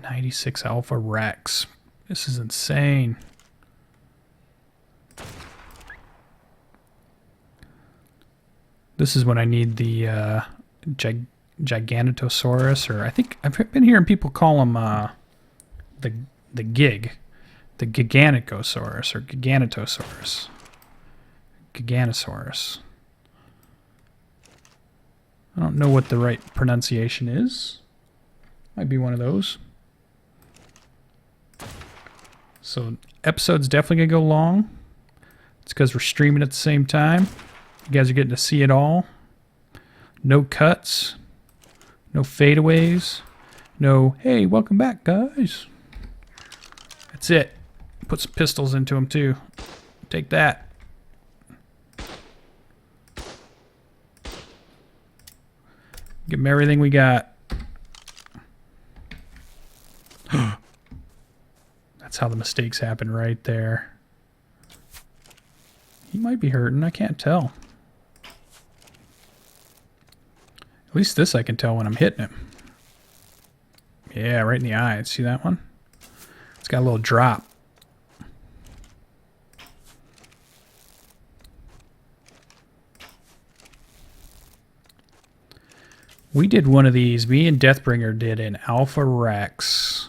'96 Alpha Rex. This is insane. This is when I need the Giganotosaurus, or I think I've been hearing people call him the Giganotosaurus or Giganotosaurus. Giganosaurus. I don't know what the right pronunciation is. Might be one of those. So episode's definitely gonna go long. It's because we're streaming at the same time. You guys are getting to see it all. No cuts. No fadeaways. No, hey, welcome back, guys. That's it. Put some pistols into them, too. Take that. Give them everything we got. That's how the mistakes happen right there. He might be hurting. I can't tell. At least this I can tell when I'm hitting him. Yeah, right in the eye. See that one? It's got a little drop. We did one of these. Me and Deathbringer did an Alpha Rex.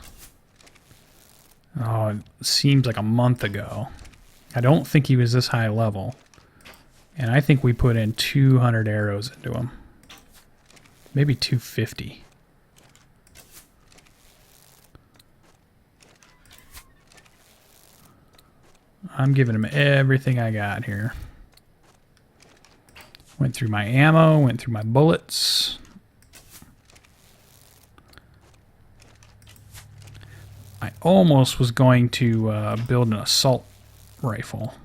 Oh, it seems like a month ago. I don't think he was this high level. And I think we put in 200 arrows into him. Maybe 250. I'm giving him everything I got here. Went through my ammo, went through my bullets. I almost was going to build an assault rifle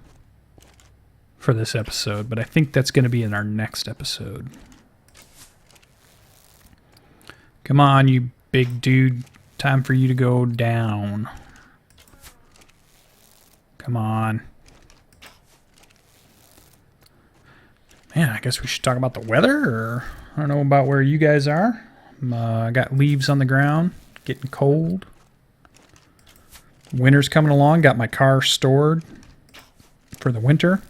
for this episode, but I think that's going to be in our next episode. Come on, you big dude. Time for you to go down. Come on. Man, I guess we should talk about the weather, or I don't know about where you guys are. I got leaves on the ground, getting cold. Winter's coming along, got my car stored for the winter,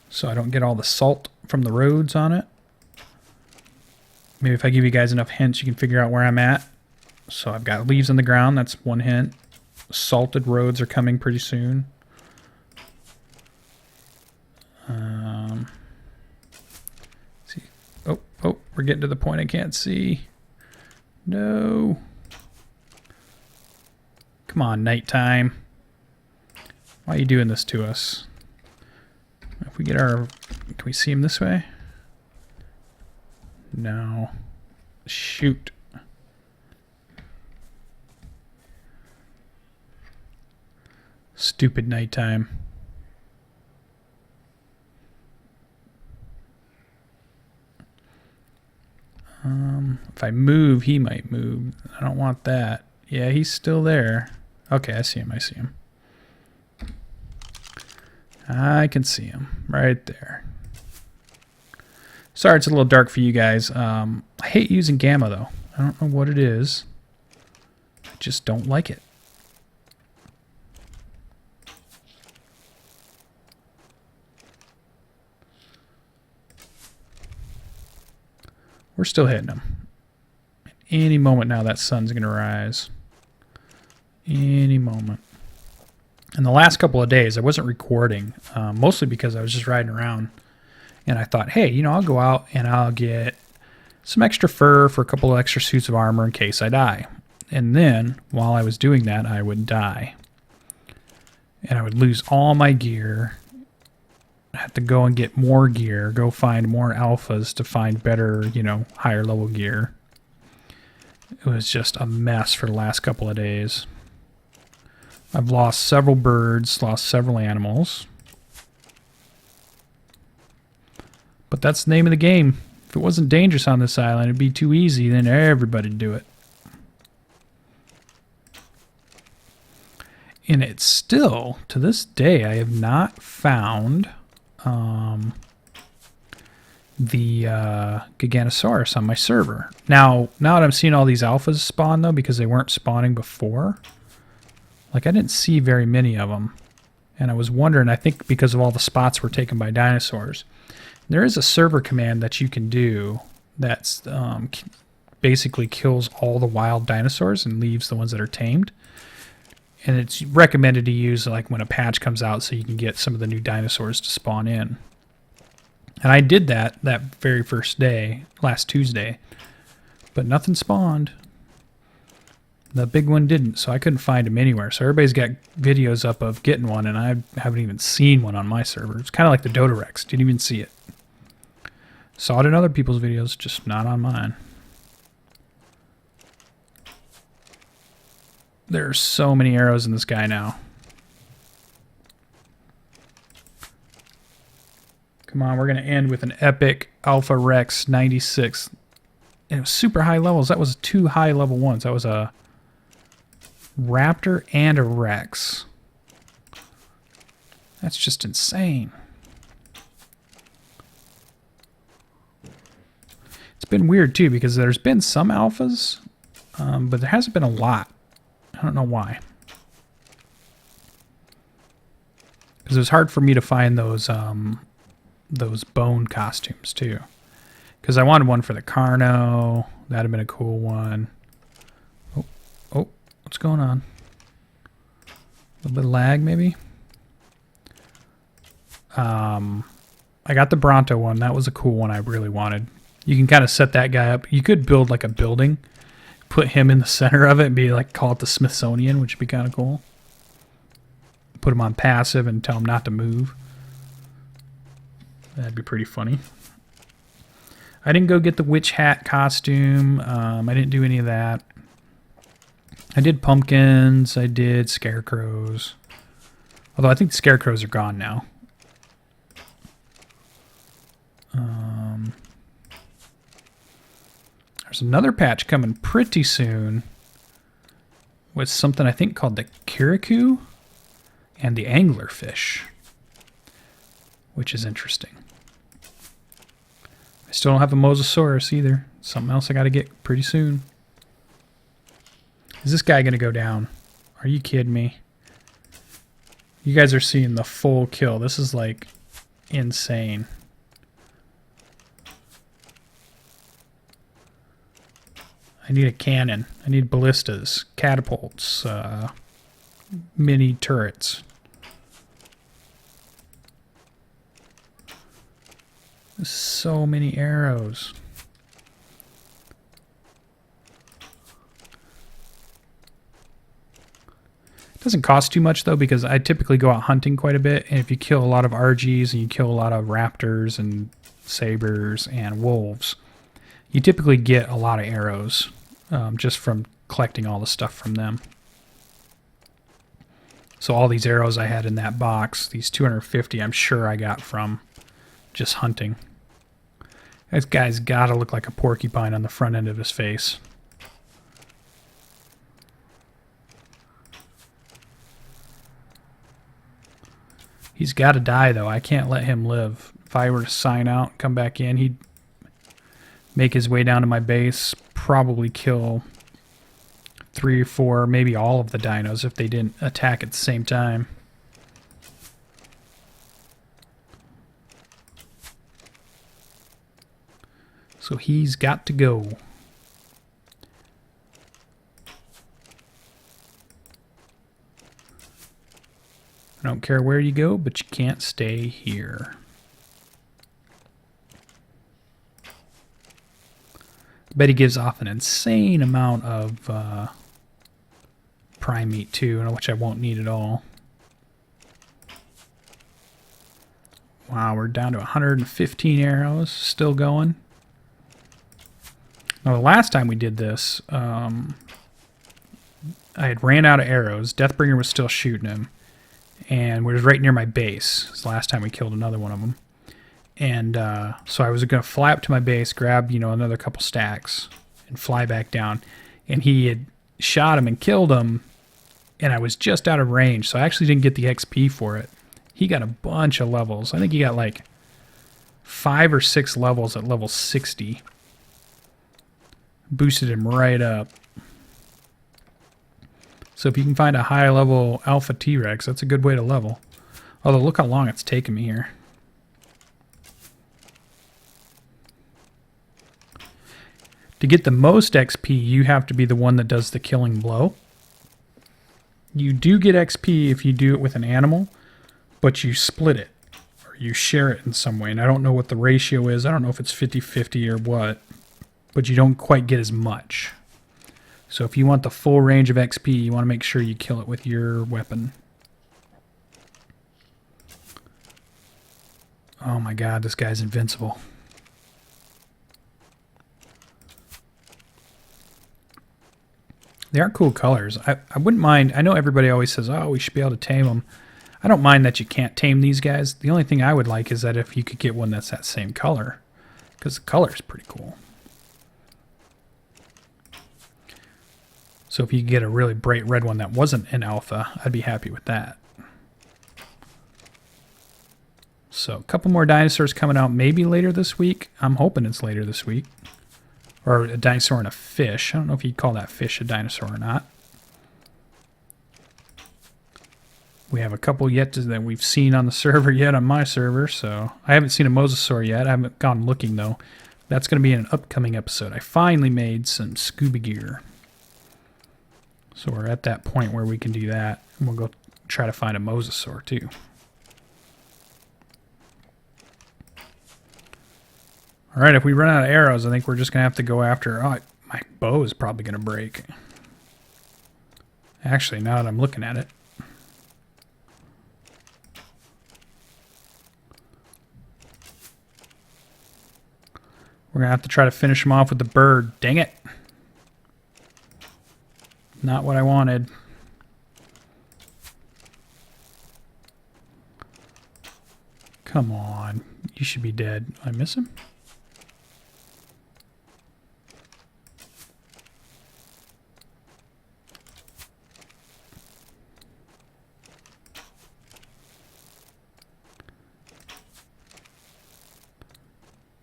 so I don't get all the salt from the roads on it. Maybe if I give you guys enough hints, you can figure out where I'm at. So I've got leaves on the ground, that's one hint. Salted roads are coming pretty soon. See. Oh, we're getting to the point I can't see. No. Come on, nighttime. Why are you doing this to us? If we get our... Can we see him this way? No. Shoot. Stupid nighttime. If I move, he might move. I don't want that. Yeah, he's still there. Okay, I see him. I see him. I can see him right there. Sorry, it's a little dark for you guys. I hate using gamma, though. I don't know what it is. I just don't like it. We're still hitting them. Any moment now, that sun's going to rise. Any moment. In the last couple of days, I wasn't recording, mostly because I was just riding around. And I thought, hey, you know, I'll go out and I'll get some extra fur for a couple of extra suits of armor in case I die. And then, while I was doing that, I would die. And I would lose all my gear. I have to go and get more gear, go find more alphas to find better, you know, higher level gear. It was just a mess for the last couple of days. I've lost several birds, lost several animals. But that's the name of the game. If it wasn't dangerous on this island, it'd be too easy, then everybody'd do it. And it's still, to this day, I have not found the Giganosaurus on my server. Now that I'm seeing all these alphas spawn, though, because they weren't spawning before, like, I didn't see very many of them. And I was wondering, I think because of all the spots were taken by dinosaurs. There is a server command that you can do that's basically kills all the wild dinosaurs and leaves the ones that are tamed. And it's recommended to use like when a patch comes out so you can get some of the new dinosaurs to spawn in. And I did that very first day, last Tuesday, but nothing spawned. The big one didn't, so I couldn't find him anywhere. So everybody's got videos up of getting one, and I haven't even seen one on my server. It's kind of like the Dodorex. Didn't even see it. Saw it in other people's videos, just not on mine. There's so many arrows in this guy now. Come on, we're going to end with an epic Alpha Rex 96. And it was super high levels. That was 2 high level ones. That was a Raptor and a Rex. That's just insane. It's been weird too because there's been some alphas, but there hasn't been a lot. I don't know why. Because it was hard for me to find those bone costumes too. Because I wanted one for the Carno. That'd have been a cool one. Oh, what's going on? A little bit of lag, maybe? I got the Bronto one. That was a cool one I really wanted. You can kind of set that guy up. You could build like a building, put him in the center of it, and be like, call it the Smithsonian, which would be kind of cool. put them on passive and tell them not to move. That'd be pretty funny. I didn't go get the witch hat costume. I didn't do any of that. I did pumpkins. I did scarecrows. Although I think the scarecrows are gone now. There's another patch coming pretty soon with something I think called the Kirikou and the anglerfish, which is interesting. I still don't have a Mosasaurus either. Something else I got to get pretty soon. Is this guy going to go down? Are you kidding me? You guys are seeing the full kill. This is like insane. I need a cannon. I need ballistas, catapults, mini turrets. There's so many arrows. It doesn't cost too much though, because I typically go out hunting quite a bit, and if you kill a lot of RGs and you kill a lot of raptors and sabers and wolves, you typically get a lot of arrows just from collecting all the stuff from them. So all these arrows I had in that box, these 250, I'm sure I got from just hunting. This guy's got to look like a porcupine on the front end of his face. He's got to die, though. I can't let him live. If I were to sign out and come back in, he'd make his way down to my base, probably kill 3 or 4, maybe all of the dinos if they didn't attack at the same time. So he's got to go. I don't care where you go, but you can't stay here. I bet he gives off an insane amount of prime meat too, which I won't need at all. Wow, we're down to 115 arrows, still going. Now, the last time we did this, I had ran out of arrows. Deathbringer was still shooting him, and we was right near my base. It's the last time we killed another one of them. And so I was going to fly up to my base, grab, another couple stacks, and fly back down. And he had shot him and killed him, and I was just out of range, so I actually didn't get the XP for it. He got a bunch of levels. I think he got like 5 or 6 levels at level 60. Boosted him right up. So if you can find a high level alpha T-Rex, that's a good way to level. Although look how long it's taken me here. To get the most XP, you have to be the one that does the killing blow. You do get XP if you do it with an animal, but you split it, or you share it in some way. And I don't know what the ratio is. I don't know if it's 50-50 or what, but you don't quite get as much. So if you want the full range of XP, you want to make sure you kill it with your weapon. Oh my god, this guy's invincible. They are cool colors. I wouldn't mind. I know everybody always says, oh, we should be able to tame them. I don't mind that you can't tame these guys. The only thing I would like is that if you could get one that's that same color, because the color is pretty cool. So if you could get a really bright red one that wasn't an alpha, I'd be happy with that. So a couple more dinosaurs coming out maybe later this week. I'm hoping it's later this week. Or a dinosaur and a fish. I don't know if you'd call that fish a dinosaur or not. We have a couple yet that we've seen on the server yet, on my server. So I haven't seen a mosasaur yet. I haven't gone looking though. That's going to be in an upcoming episode. I finally made some scuba gear. So we're at that point where we can do that. And we'll go try to find a mosasaur too. All right, if we run out of arrows, I think we're just going to have to go after... Oh, my bow is probably going to break. Actually, now that I'm looking at it. We're going to have to try to finish him off with the bird. Dang it. Not what I wanted. Come on. You should be dead. I miss him?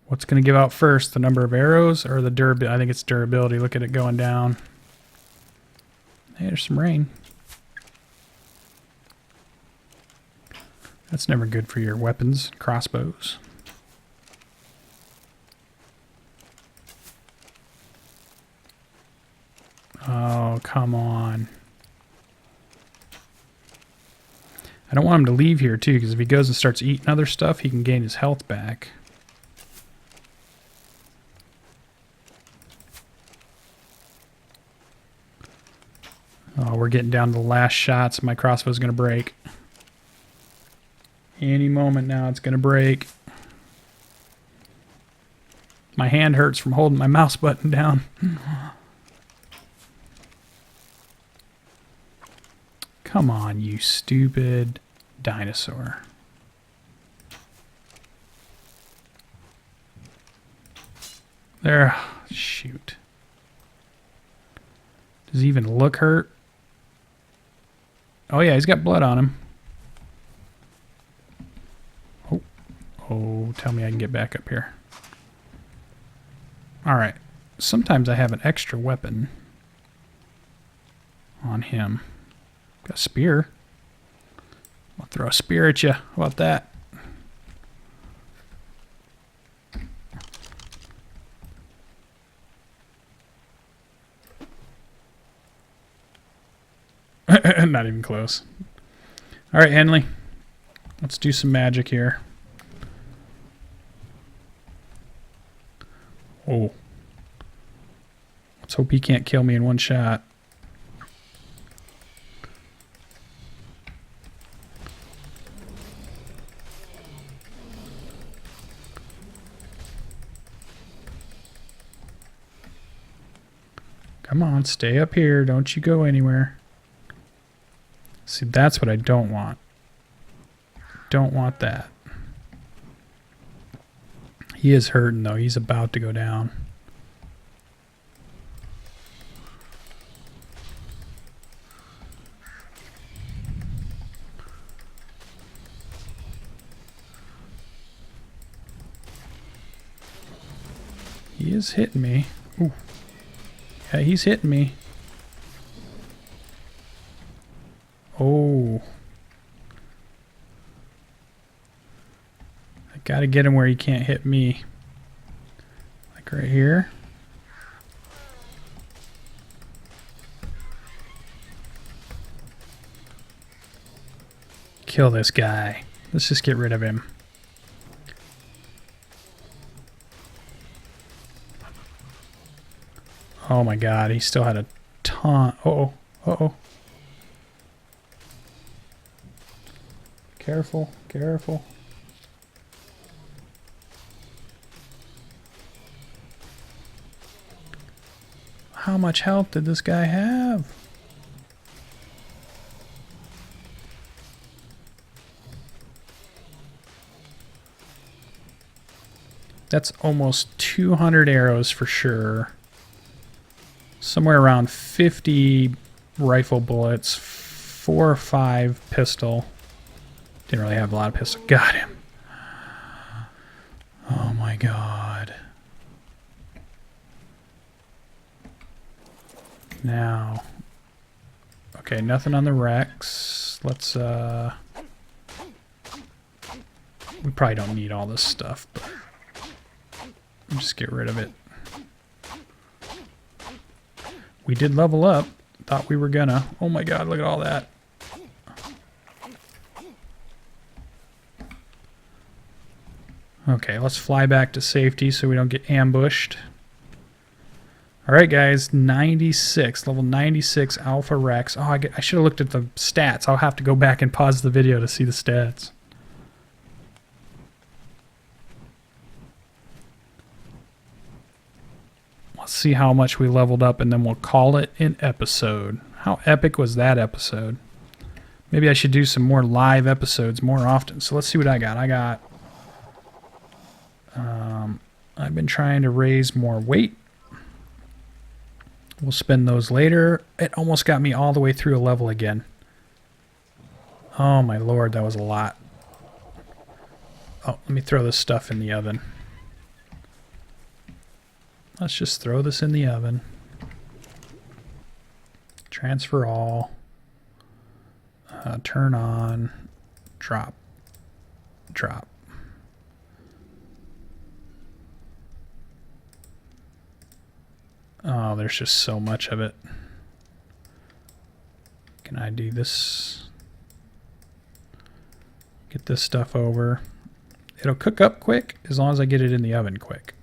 What's going to give out first? The number of arrows or the durability? I think it's durability. Look at it going down. Hey, there's some rain. That's never good for your weapons, crossbows. Oh, come on. I don't want him to leave here, too, because if he goes and starts eating other stuff, he can gain his health back. Oh, we're getting down to the last shots. My crossbow's going to break. Any moment now, it's going to break. My hand hurts from holding my mouse button down. Come on, you stupid dinosaur. There. Shoot. Does he even look hurt? Oh, yeah, he's got blood on him. Oh, tell me I can get back up here. Alright. Sometimes I have an extra weapon on him. Got a spear. I'll throw a spear at you. How about that? Not even close. Alright, Henley. Let's do some magic here. Oh. Let's hope he can't kill me in one shot. Come on, stay up here. Don't you go anywhere. See, that's what I don't want. Don't want that. He is hurting, though. He's about to go down. He is hitting me. Ooh. Yeah, he's hitting me. Oh. I gotta get him where he can't hit me. Like right here. Kill this guy. Let's just get rid of him. Oh my god, he still had a ton. Uh-oh. Uh-oh. Careful, careful. How much health did this guy have? That's almost 200 arrows for sure. Somewhere around 50 rifle bullets, 4 or 5 pistol. Didn't really have a lot of pistol. Got him. Oh my god. Now. Okay, nothing on the Rex. Let's, we probably don't need all this stuff, but I'll just get rid of it. We did level up. Thought we were gonna. Oh my god, look at all that. Okay, let's fly back to safety so we don't get ambushed. Alright guys, 96. Level 96 Alpha Rex. Oh, I should have looked at the stats. I'll have to go back and pause the video to see the stats. Let's see how much we leveled up, and then we'll call it an episode. How epic was that episode? Maybe I should do some more live episodes more often. So let's see what I got. I've been trying to raise more weight. We'll spend those later. It almost got me all the way through a level again. Oh my lord, that was a lot. Oh, let me throw this stuff in the oven. Let's just throw this in the oven. Transfer all. Turn on. Drop. Drop. Oh, there's just so much of it. Can I do this? Get this stuff over. It'll cook up quick as long as I get it in the oven quick.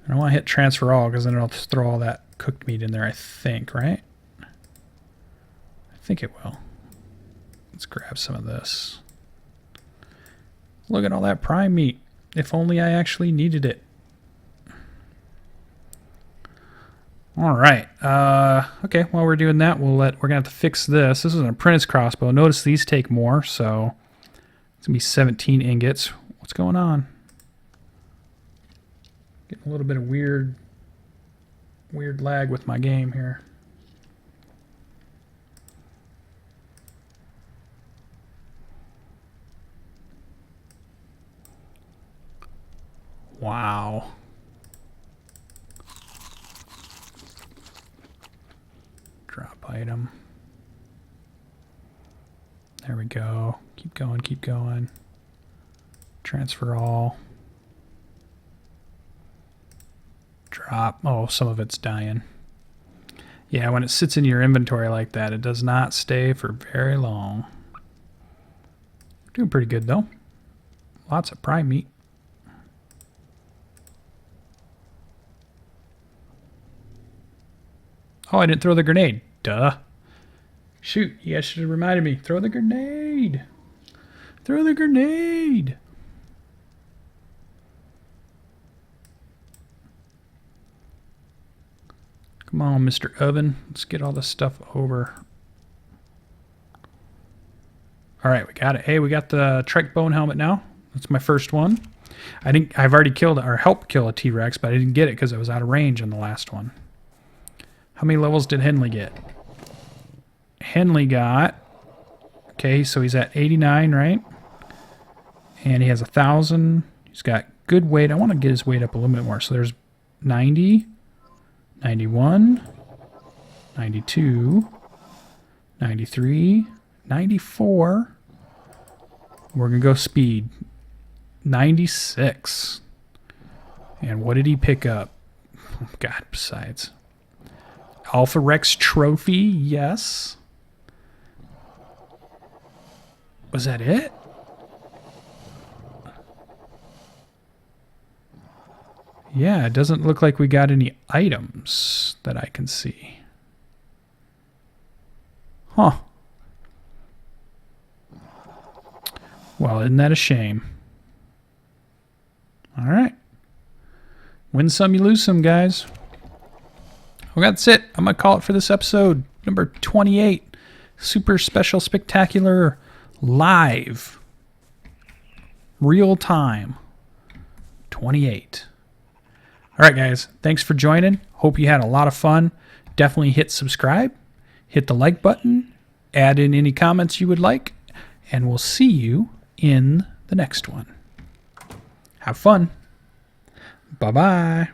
I don't want to hit transfer all because then it'll throw all that cooked meat in there, I think, right? I think it will. Let's grab some of this. Look at all that prime meat. If only I actually needed it. All right. Okay, while we're doing that, we're going to have to fix this. This is an apprentice crossbow. Notice these take more, so it's going to be 17 ingots. What's going on? Getting a little bit of weird lag with my game here. Wow. Drop item. There we go. Keep going, keep going. Transfer all. Drop. Oh, some of it's dying. Yeah, when it sits in your inventory like that, it does not stay for very long. Doing pretty good, though. Lots of prime meat. Oh, I didn't throw the grenade. Duh. Shoot, you guys should have reminded me. Throw the grenade. Throw the grenade. Come on, Mr. Oven. Let's get all this stuff over. All right, we got it. Hey, we got the Trek bone helmet now. That's my first one. I've already killed or helped kill a T-Rex, but I didn't get it because it was out of range on the last one. How many levels did Henley get? Henley got... Okay, so he's at 89, right? And he has 1,000. He's got good weight. I want to get his weight up a little bit more. So there's 90... 91, 92, 93, 94. We're going to go speed. 96. And what did he pick up? Oh, God, besides. Alpha Rex trophy, yes. Was that it? Yeah, it doesn't look like we got any items that I can see. Huh. Well, isn't that a shame? All right. Win some, you lose some, guys. Well, that's it. I'm going to call it for this episode. Number 28. Super special, spectacular, live, real time. 28. All right, guys, thanks for joining. Hope you had a lot of fun. Definitely hit subscribe, hit the like button, add in any comments you would like, and we'll see you in the next one. Have fun. Bye-bye.